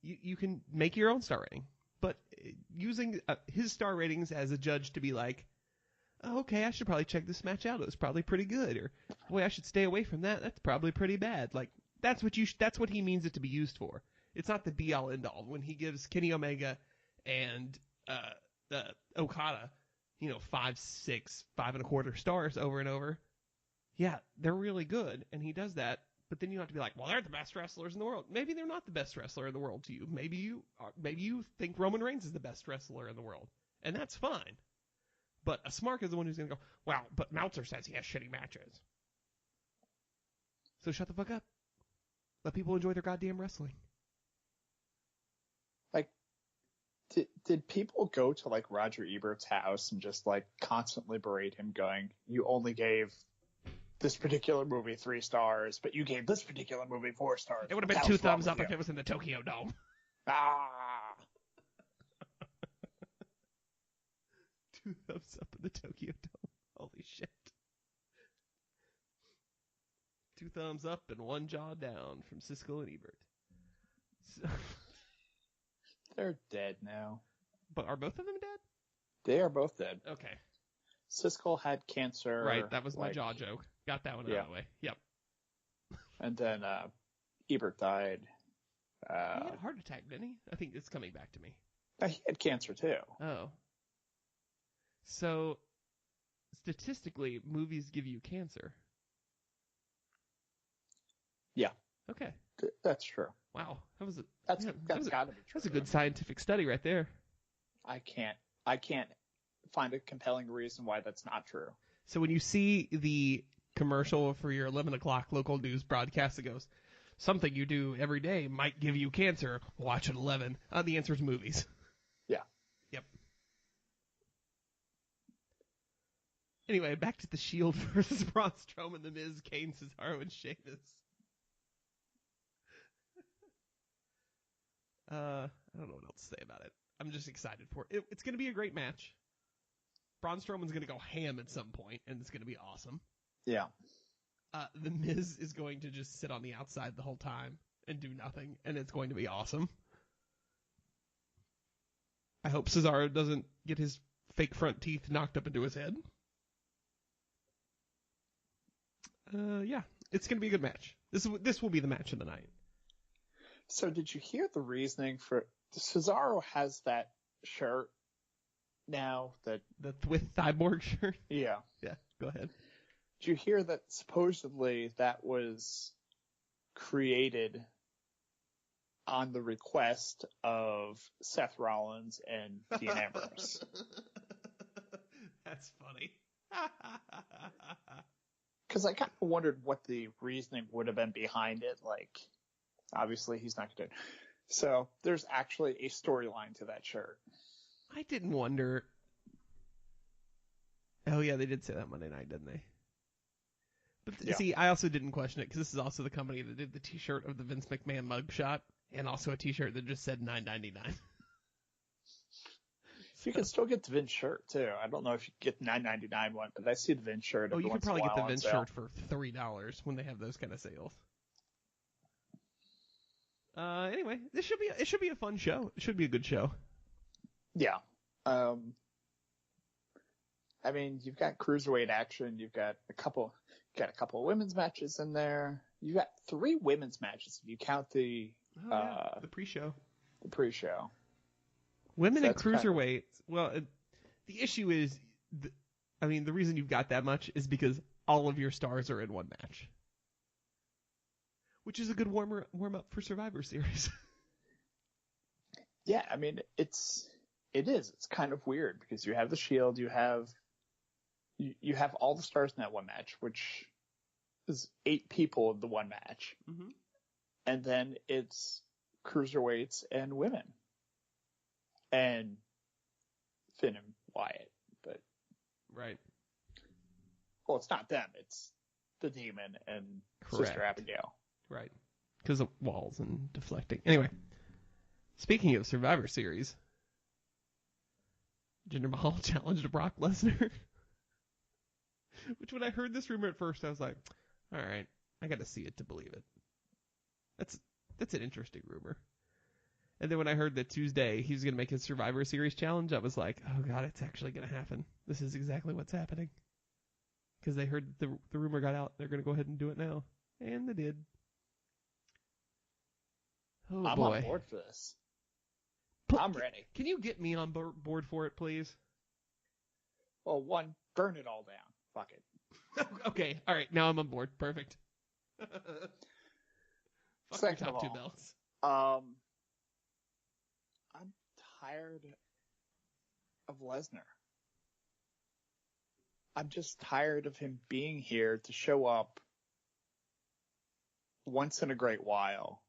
You can make your own star rating, but using his star ratings as a judge to be like, oh, okay, I should probably check this match out. It was probably pretty good. Or, boy, I should stay away from that. That's probably pretty bad. Like, that's what he means it to be used for. It's not the be-all, end-all. When he gives Kenny Omega and Okada, 5, 6, 5.25 stars over and over, yeah, they're really good, and he does that. But then you have to be like, well, they're the best wrestlers in the world. Maybe they're not the best wrestler in the world to you. Maybe you think Roman Reigns is the best wrestler in the world, and that's fine. But a smart is the one who's going to go, well, but Meltzer says he has shitty matches. So shut the fuck up. Let people enjoy their goddamn wrestling. Like, did people go to, like, Roger Ebert's house and just, like, constantly berate him going, you only gave this particular movie 3 stars, but you gave this particular movie 4 stars. It would have been 2 thumbs up if it was in the Tokyo Dome. Ah. 2 thumbs up in the Tokyo Dome. Holy shit. 2 thumbs up and 1 jaw down from Siskel and Ebert. So, they're dead now. but are both of them dead? They are both dead. Okay. Siskel had cancer. Right, that was my jaw joke. Got that one out of the way. Yep. And then Ebert died. He had a heart attack, didn't he? I think it's coming back to me. He had cancer too. Oh. So, statistically, movies give you cancer. Yeah. Okay. That's true. Wow. That's gotta be true. That's a good scientific study right there. I can't find a compelling reason why that's not true. So when you see the commercial for your 11 o'clock local news broadcast that goes, something you do every day might give you cancer, watch at 11. The answer is movies. Yeah. Yep. Anyway, back to the Shield versus Braun Strowman, The Miz, Kane, Cesaro, and Sheamus. I don't know what else to say about it. I'm just excited for it. It's going to be a great match. Braun Strowman's going to go ham at some point, and it's going to be awesome. Yeah. The Miz is going to just sit on the outside the whole time and do nothing, and it's going to be awesome. I hope Cesaro doesn't get his fake front teeth knocked up into his head. Yeah, it's going to be a good match. This will be the match of the night. So did you hear the reasoning for Cesaro has that shirt now that the with Cyborg shirt? Yeah. Yeah, go ahead. Did you hear that supposedly that was created on the request of Seth Rollins and Dean Ambrose? That's funny. Because I kind of wondered what the reasoning would have been behind it. Like, obviously he's not going to. So there's actually a storyline to that shirt. I didn't wonder. Oh, yeah, they did say that Monday night, didn't they? But see, I also didn't question it because this is also the company that did the T-shirt of the Vince McMahon mugshot and also a T-shirt that just said $9.99. You can still get the Vince shirt too. I don't know if you get the $9.99 one, but I see the Vince shirt. Oh, you can probably get the Vince sale. shirt for $3 when they have those kind of sales. Anyway, it should be a fun show. It should be a good show. Yeah. I mean, you've got cruiserweight action. You've got a couple of women's matches in there. You got 3 women's matches if you count the the pre-show. The pre-show. Women and cruiserweight. Well, the issue is, the reason you've got that much is because all of your stars are in one match, which is a good warm up for Survivor Series. Yeah, I mean, it is. It's kind of weird because you have the Shield, you have all the stars in that one match, which is 8 people in the one match, and then it's cruiserweights and women, and Finn and Wyatt, but right. Well, it's not them; it's the Demon and Sister Abigail, right? Because of walls and deflecting. Anyway, speaking of Survivor Series. Jinder Mahal challenged Brock Lesnar. Which, when I heard this rumor at first, I was like, all right, I got to see it to believe it. That's an interesting rumor. And then when I heard that Tuesday he was going to make his Survivor Series challenge, I was like, oh, God, it's actually going to happen. This is exactly what's happening. Because they heard the rumor got out. They're going to go ahead and do it now. And they did. Oh, I'm boy. on board for this. I'm ready. Can you get me on board for it, please? Well, one, burn it all down. Fuck it. Okay. All right. Now I'm on board. Perfect. Fuck your Second top of two all, belts. I'm tired of Lesnar. I'm just tired of him being here to show up once in a great while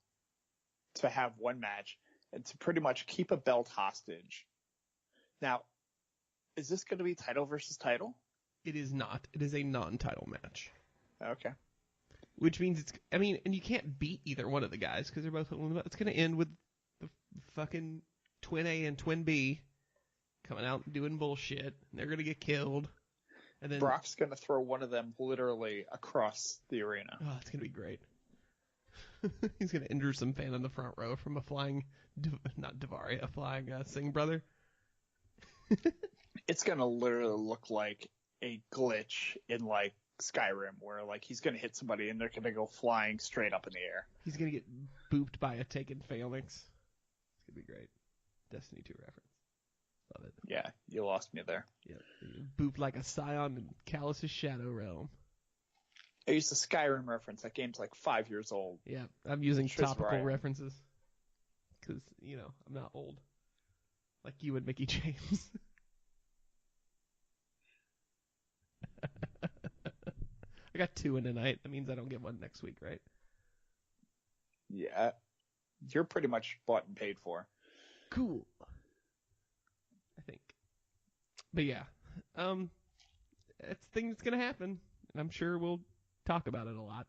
to have one match and to pretty much keep a belt hostage. Now, is this going to be title versus title? It is not. It is a non-title match. Okay. Which means and you can't beat either one of the guys because they're both holding the belt. It's going to end with the fucking Twin A and Twin B coming out and doing bullshit. And they're going to get killed. And then Brock's going to throw one of them literally across the arena. Oh, it's going to be great. He's going to injure some fan in the front row from a flying, a flying Singh brother. It's going to literally look like a glitch in like Skyrim where like he's going to hit somebody and they're going to go flying straight up in the air. He's going to get booped by a taken phalanx. It's going to be great. Destiny 2 reference. Love it. Yeah, you lost me there. Yeah, booped like a scion in Callus's Shadow Realm. I used a Skyrim reference. That game's like 5 years old. Yeah, I'm using Which is topical right. references. Because, I'm not old. Like you and Mickey James. I got 2 in tonight. That means I don't get one next week, right? Yeah. You're pretty much bought and paid for. Cool. I think. But yeah. It's a thing that's going to happen. And I'm sure we'll talk about it a lot.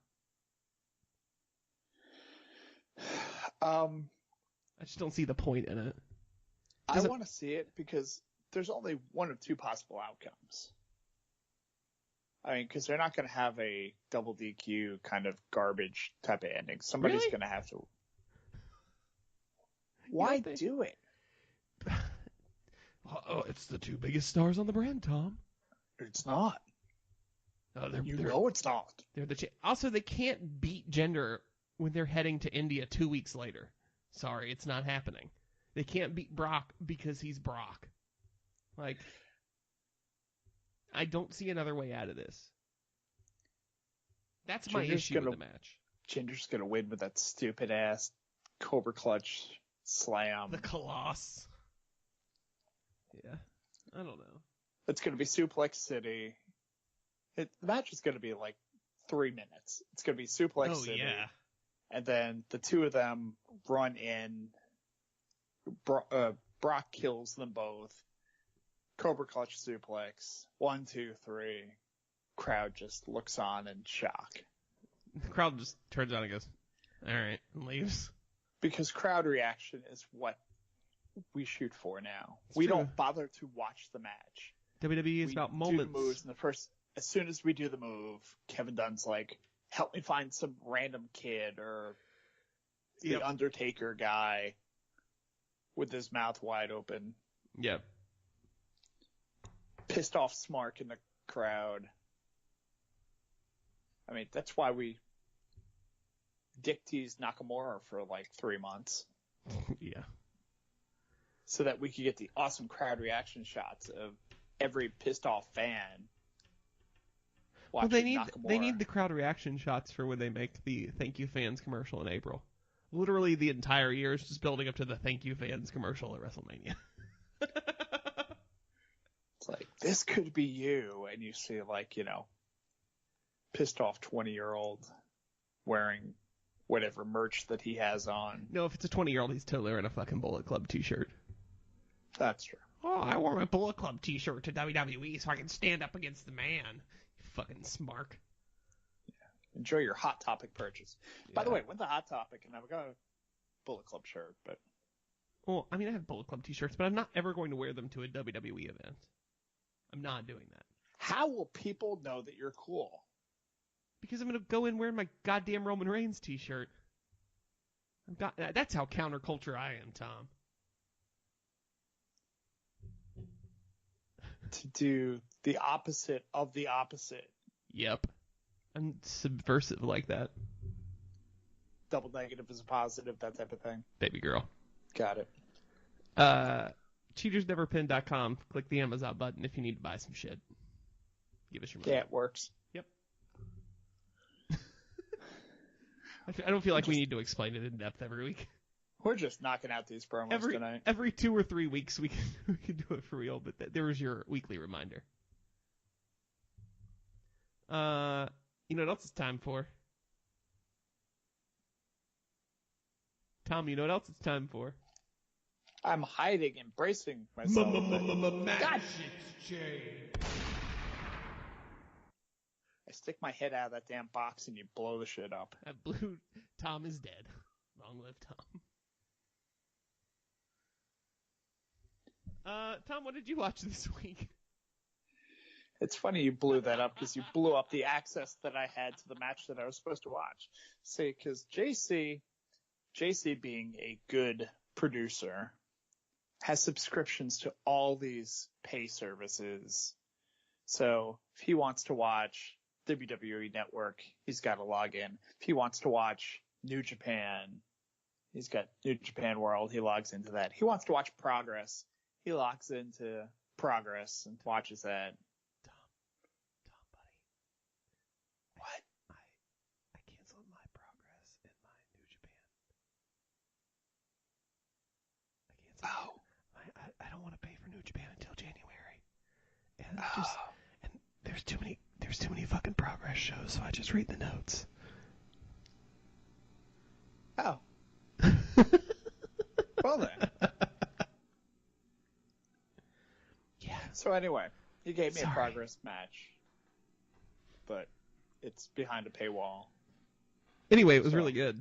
I just don't see the point in it. I want to see it because there's only one of two possible outcomes. I mean, because they're not going to have a double DQ kind of garbage type of ending. Somebody's Really? going to have to. Why do it? Oh, it's the 2 biggest stars on the brand, Tom. It's not. They're It's not. They're also, they can't beat Jinder when they're heading to India 2 weeks later. Sorry, it's not happening. They can't beat Brock because he's Brock. Like, I don't see another way out of this. That's my issue with the match. Jinder's going to win with that stupid ass Cobra Clutch slam. The Colossus. Yeah, I don't know. It's going to be Suplex City. The match is going to be like 3 minutes. It's going to be Suplex City. Yeah. And then the two of them run in. Brock kills them both. Cobra Clutch suplex. 1, 2, 3. Crowd just looks on in shock. The crowd just turns on and goes, all right, and leaves. Because crowd reaction is what we shoot for now. It's we true. don't bother to watch the match. WWE is about moments. Do the moves in the first. As soon as we do the move, Kevin Dunn's like, help me find some random kid or the Undertaker guy with his mouth wide open. Yep. Pissed off Smark in the crowd. I mean, that's why we dick teased Nakamura for like 3 months. Yeah. So that we could get the awesome crowd reaction shots of every pissed off fan. Well, they Nakamura. need the crowd reaction shots for when they make the Thank You Fans commercial in April. Literally the entire year is just building up to the Thank You Fans commercial at WrestleMania. It's like, this could be you. And you see like, pissed off 20-year-old wearing whatever merch that he has on. No, if it's a 20-year-old, he's totally wearing a fucking Bullet Club t-shirt. That's true. Oh, I wore my Bullet Club t-shirt to WWE so I can stand up against the man. You fucking smark. Enjoy your Hot Topic purchase. Yeah. By the way, went to Hot Topic and I've got a Bullet Club shirt, but. Well, I mean, I have Bullet Club t-shirts, but I'm not ever going to wear them to a WWE event. I'm not doing that. How will people know that you're cool? Because I'm going to go in wearing my goddamn Roman Reigns t-shirt. That's how counterculture I am, Tom. To do the opposite of the opposite. Yep. I'm subversive like that. Double negative is a positive, that type of thing. Baby girl. Got it. CheatersNeverPin.com. Click the Amazon button if you need to buy some shit. Give us your money. Yeah, it works. Yep. I don't feel like we need to explain it in depth every week. We're just knocking out these promos tonight. Every 2 or 3 weeks we can do it for real, but there was your weekly reminder. You know what else it's time for? Tom, you know what else it's time for? I'm hiding, embracing myself. Magic Exchange. I stick my head out of that damn box and you blow the shit up. That blue Tom is dead. Long live Tom. Tom, what did you watch this week? It's funny you blew that up because you blew up the access that I had to the match that I was supposed to watch. See, because JC being a good producer, has subscriptions to all these pay services. So if he wants to watch WWE Network, he's got to log in. If he wants to watch New Japan, he's got New Japan World. He logs into that. He wants to watch Progress. He logs into Progress and watches that. Tom, buddy. What? I canceled my Progress and my New Japan. I canceled. Oh. I don't want to pay for New Japan until January. And and there's too many fucking Progress shows, so I just read the notes. Oh. Well then. Yeah. So anyway, he gave me a Progress match, but it's behind a paywall. Anyway, it was really good.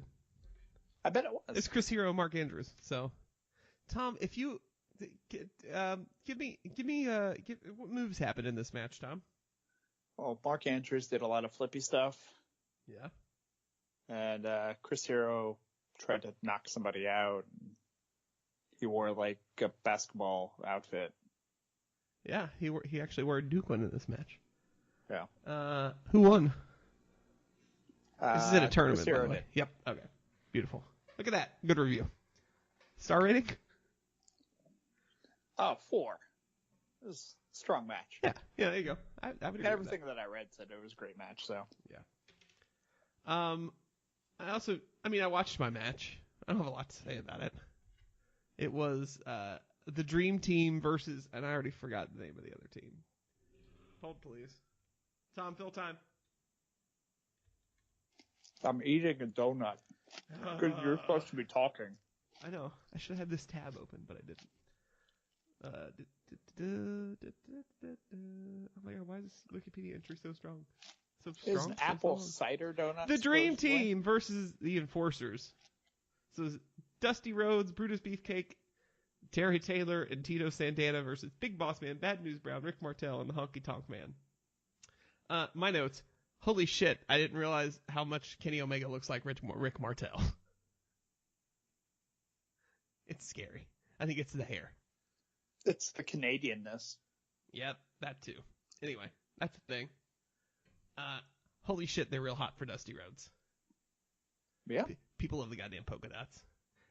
I bet it was. It's Chris Hero, Mark Andrews. So, Tom, if you give me what moves happened in this match, Tom? Well, Mark Andrews did a lot of flippy stuff. Yeah. And Chris Hero tried to knock somebody out. He wore like a basketball outfit. Yeah, he actually wore a Duke one in this match. Yeah. Who won? This is in a tournament, Chris by Hero the way. did. Yep. Okay. Beautiful. Look at that. Good review. Star rating? Oh, 4. It was a strong match. Yeah. Yeah. There you go. I would agree with Everything that I read said it was a great match. So. Yeah. I watched my match. I don't have a lot to say about it. It was the Dream Team versus, and I already forgot the name of the other team. Hold, please. Tom, fill time. I'm eating a donut. Because you're supposed to be talking. I know. I should have had this tab open, but I didn't. Oh my god, why is this Wikipedia entry so strong? So strong. Is an apple cider donut? The Dream Team versus the Enforcers. So it's Dusty Rhodes, Brutus Beefcake, Terry Taylor, and Tito Santana versus Big Boss Man, Bad News Brown, Rick Martel, and the Honky Tonk Man. My notes. Holy shit, I didn't realize how much Kenny Omega looks like Rick Martel. It's scary. I think it's the hair. It's the Canadianness. Yep, that too. Anyway, that's the thing. Holy shit, they're real hot for Dusty Rhodes. Yeah. People love the goddamn polka dots.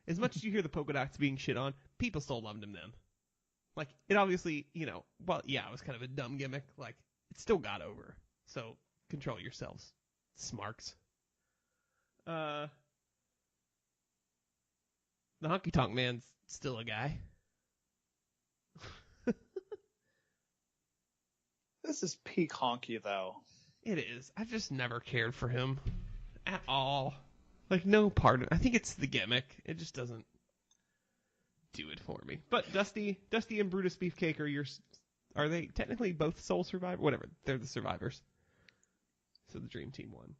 As much as you hear the polka dots being shit on, people still loved them. Like, it obviously, it was kind of a dumb gimmick. Like, it still got over. So, control yourselves, smarks. The Honky Tonk Man's still a guy. This is peak honky, though. It is. I've just never cared for him at all. Like, no part of it. I think it's the gimmick. It just doesn't do it for me. But Dusty and Brutus Beefcake are they technically both sole survivors? Whatever. They're the survivors. So the Dream Team won.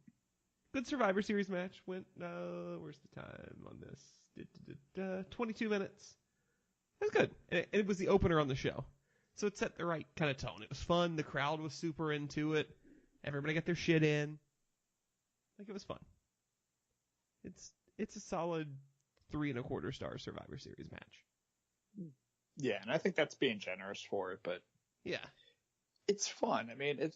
Good Survivor Series match. Went, where's the time on this? 22 minutes. It was good. And it was the opener on the show. So it set the right kind of tone. It was fun. The crowd was super into it. Everybody got their shit in. Like, it was fun. It's a solid 3.25 star Survivor Series match. Yeah, and I think that's being generous for it, but Yeah. it's fun. I mean,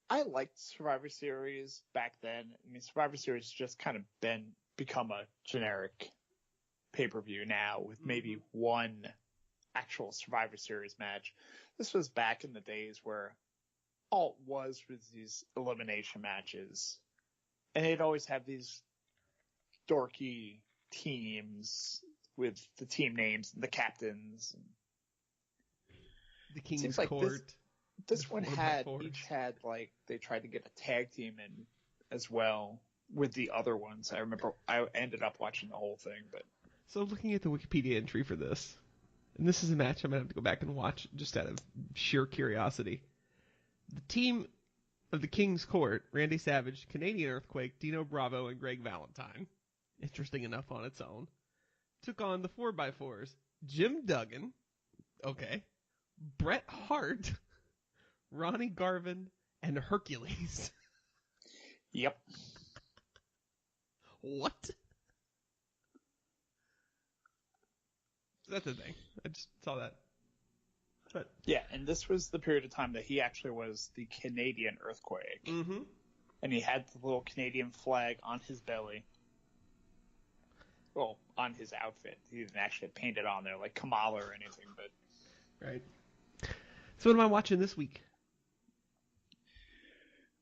I liked Survivor Series back then. I mean, Survivor Series just kind of become a generic pay-per-view now with maybe one actual Survivor Series match. This was back in the days where all it was these elimination matches. And they'd always have these dorky teams with the team names and the captains. The King's Court. This one each had like they tried to get a tag team in as well with the other ones. I remember I ended up watching the whole thing, but so looking at the Wikipedia entry for this, and this is a match I'm gonna have to go back and watch just out of sheer curiosity. The team of the King's Court: Randy Savage, Canadian Earthquake, Dino Bravo, and Greg Valentine. Interesting enough on its own. Took on the 4x4s: Jim Duggan, okay, Bret Hart, Ronnie Garvin, and Hercules. Yep. What? That's the thing. I just saw that. But yeah, and this was the period of time that he actually was the Canadian Earthquake. Mm-hmm. And he had the little Canadian flag on his belly. Well, on his outfit. He didn't actually paint it on there like Kamala or anything, but... Right. So what am I watching this week?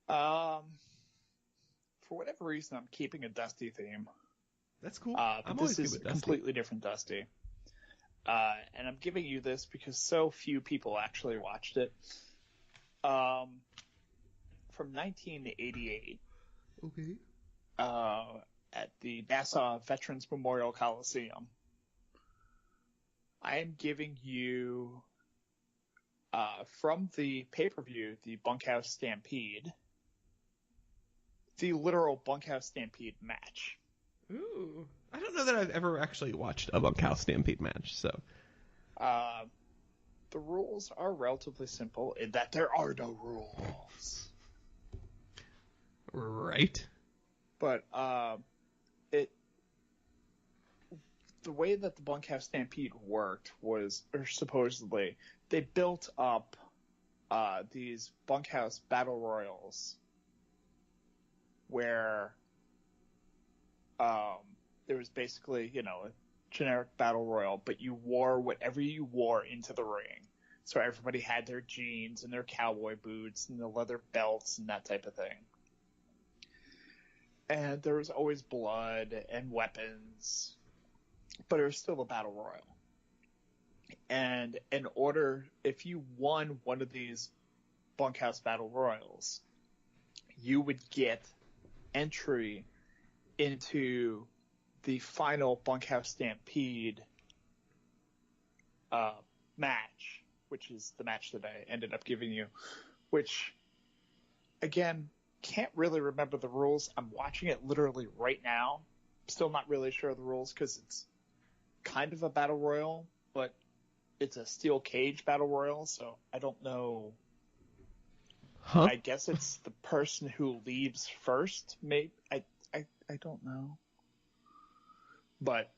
For whatever reason, I'm keeping a Dusty theme. That's cool. But this is a completely different Dusty. And I'm giving you this because so few people actually watched it. From 1988. Okay. At the Nassau Veterans Memorial Coliseum. I am giving you, from the pay-per-view, the Bunkhouse Stampede, the literal Bunkhouse Stampede match. Ooh. I don't know that I've ever actually watched a Bunkhouse Stampede match, so. The rules are relatively simple in that there are no rules. Right. But, the way that the Bunkhouse Stampede worked was, or supposedly, they built up these bunkhouse battle royals where there was basically, a generic battle royal, but you wore whatever you wore into the ring. So everybody had their jeans and their cowboy boots and the leather belts and that type of thing. And there was always blood and weapons, but it was still a battle royal. And if you won one of these bunkhouse battle royals, you would get entry into the final Bunkhouse Stampede match, which is the match that I ended up giving you, which, again, can't really remember the rules. I'm watching it literally right now. Still not really sure of the rules because it's kind of a battle royal, but it's a steel cage battle royal, so I don't know. Huh? I guess it's the person who leaves first, maybe. I don't know. But,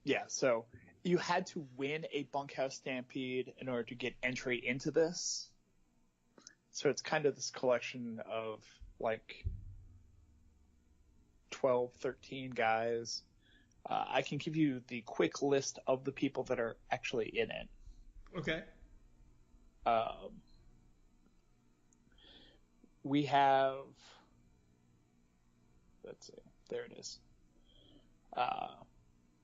yeah, so you had to win a Bunkhouse Stampede in order to get entry into this. So it's kind of this collection of, 12, 13 guys. I can give you the quick list of the people that are actually in it. Okay. We have, let's see, there it is.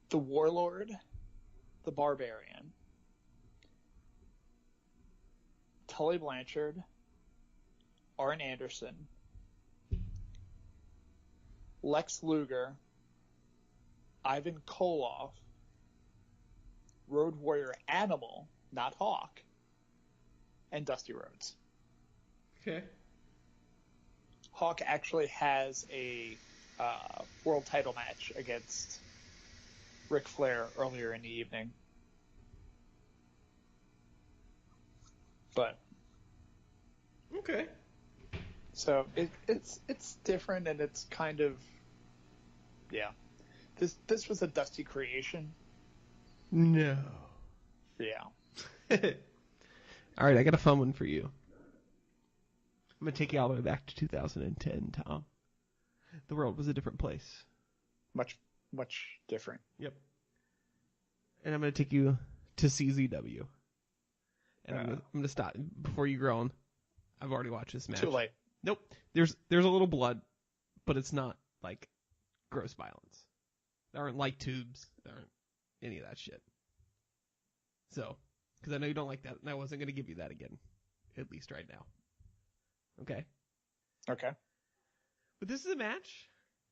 The Warlord, the Barbarian, Tully Blanchard, Arn Anderson, Lex Luger, Ivan Koloff, Road Warrior Animal, not Hawk, and Dusty Rhodes. Okay. Hawk actually has a world title match against Ric Flair earlier in the evening. But okay. So it's different and it's kind of, yeah. This was a Dusty creation. No. Yeah. All right, I got a fun one for you. I'm going to take you all the way back to 2010, Tom. The world was a different place. Much different. Yep. And I'm going to take you to CZW. And I'm going to stop before you groan. I've already watched this match. Too late. Nope. There's a little blood, but it's not like gross violence. There aren't light tubes. There aren't any of that shit. So, because I know you don't like that, and I wasn't going to give you that again, at least right now. Okay? Okay. But this is a match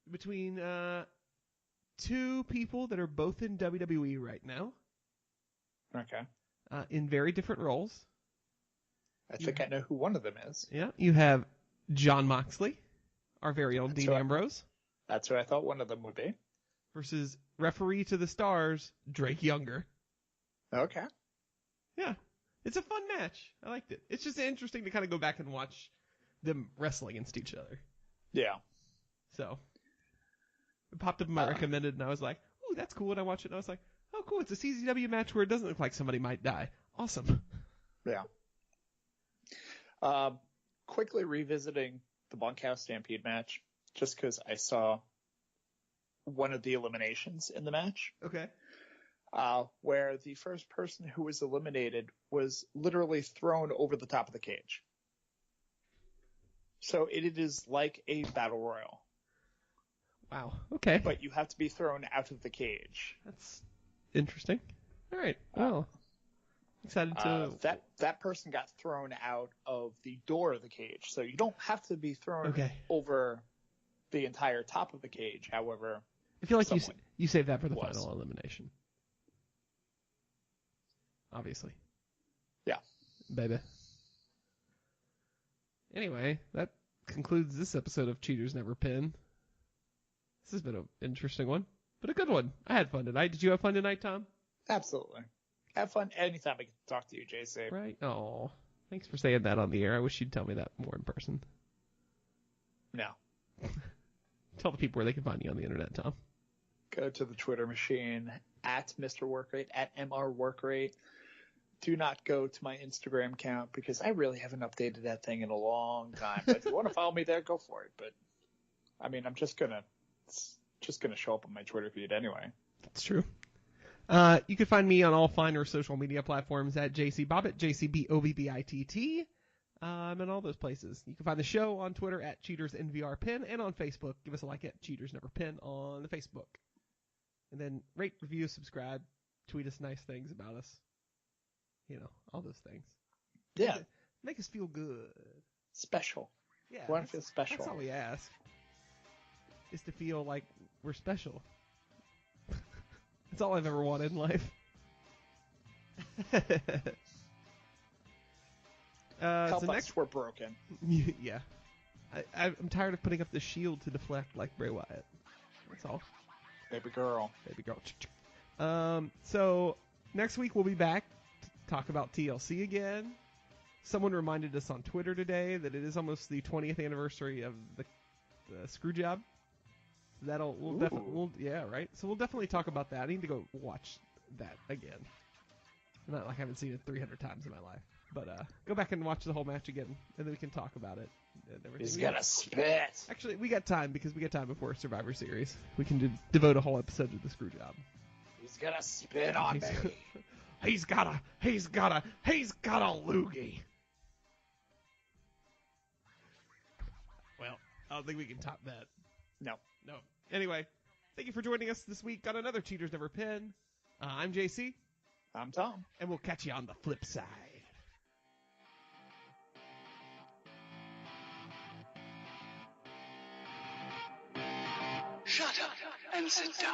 between two people that are both in WWE right now. Okay. In very different roles. I think I know who one of them is. Yeah, you have Jon Moxley, our very own Dean Ambrose. That's who I thought one of them would be. Versus referee to the stars, Drake Younger. Okay. Yeah, it's a fun match. I liked it. It's just interesting to kind of go back and watch them wrestle against each other. Yeah. So, it popped up in my recommended, and I was like, ooh, that's cool. And I watched it, and I was like, oh, cool. It's a CZW match where it doesn't look like somebody might die. Awesome. Yeah. Quickly revisiting the Bunkhouse Stampede match, just because I saw one of the eliminations in the match. Okay. Where the first person who was eliminated was literally thrown over the top of the cage. So it is like a battle royal. Wow. Okay. But you have to be thrown out of the cage. That's interesting. All right. Well, excited to... That person got thrown out of the door of the cage. So you don't have to be thrown over the entire top of the cage. However, I feel like you saved that for the final elimination. Obviously. Yeah. Baby. Anyway, that concludes this episode of Cheaters Never Pin. This has been an interesting one, but a good one. I had fun tonight. Did you have fun tonight, Tom? Absolutely. Have fun anytime I can talk to you, JC. Right? Oh, thanks for saying that on the air. I wish you'd tell me that more in person. No. Tell the people where they can find you on the internet, Tom. Go to the Twitter machine at Mr. Workrate, at MR Workrate. Do not go to my Instagram account because I really haven't updated that thing in a long time. But if you want to follow me there, go for it. But I mean, it's just gonna show up on my Twitter feed anyway. That's true. You can find me on all finer social media platforms at JCBobbitt, JCBOBBITT, and all those places. You can find the show on Twitter at CheatersNVRPin and on Facebook. Give us a like at Cheaters Never Pin on the Facebook. And then rate, review, subscribe, tweet us nice things about us. You know, all those things. Yeah. Make us feel good. Special. Yeah. We want to feel special. That's all we ask. Is to feel like we're special. That's all I've ever wanted in life. Help us, we're broken. Yeah. I'm tired of putting up the shield to deflect like Bray Wyatt. That's all. Baby girl. Baby girl. So next week we'll be back to talk about TLC again. Someone reminded us on Twitter today that it is almost the 20th anniversary of the screw job. We'll definitely talk about that. I need to go watch that again. Not like I haven't seen it 300 times in my life. But go back and watch the whole match again, and then we can talk about it. He's gonna spit. Actually, we got time because we got time before Survivor Series. We can devote a whole episode to the screw job. He's gonna spit on me. He's got a loogie. Well, I don't think we can top that. No. Anyway, thank you for joining us this week on another Cheaters Never Pin. I'm JC. I'm Tom. And we'll catch you on the flip side. Shut up and sit down.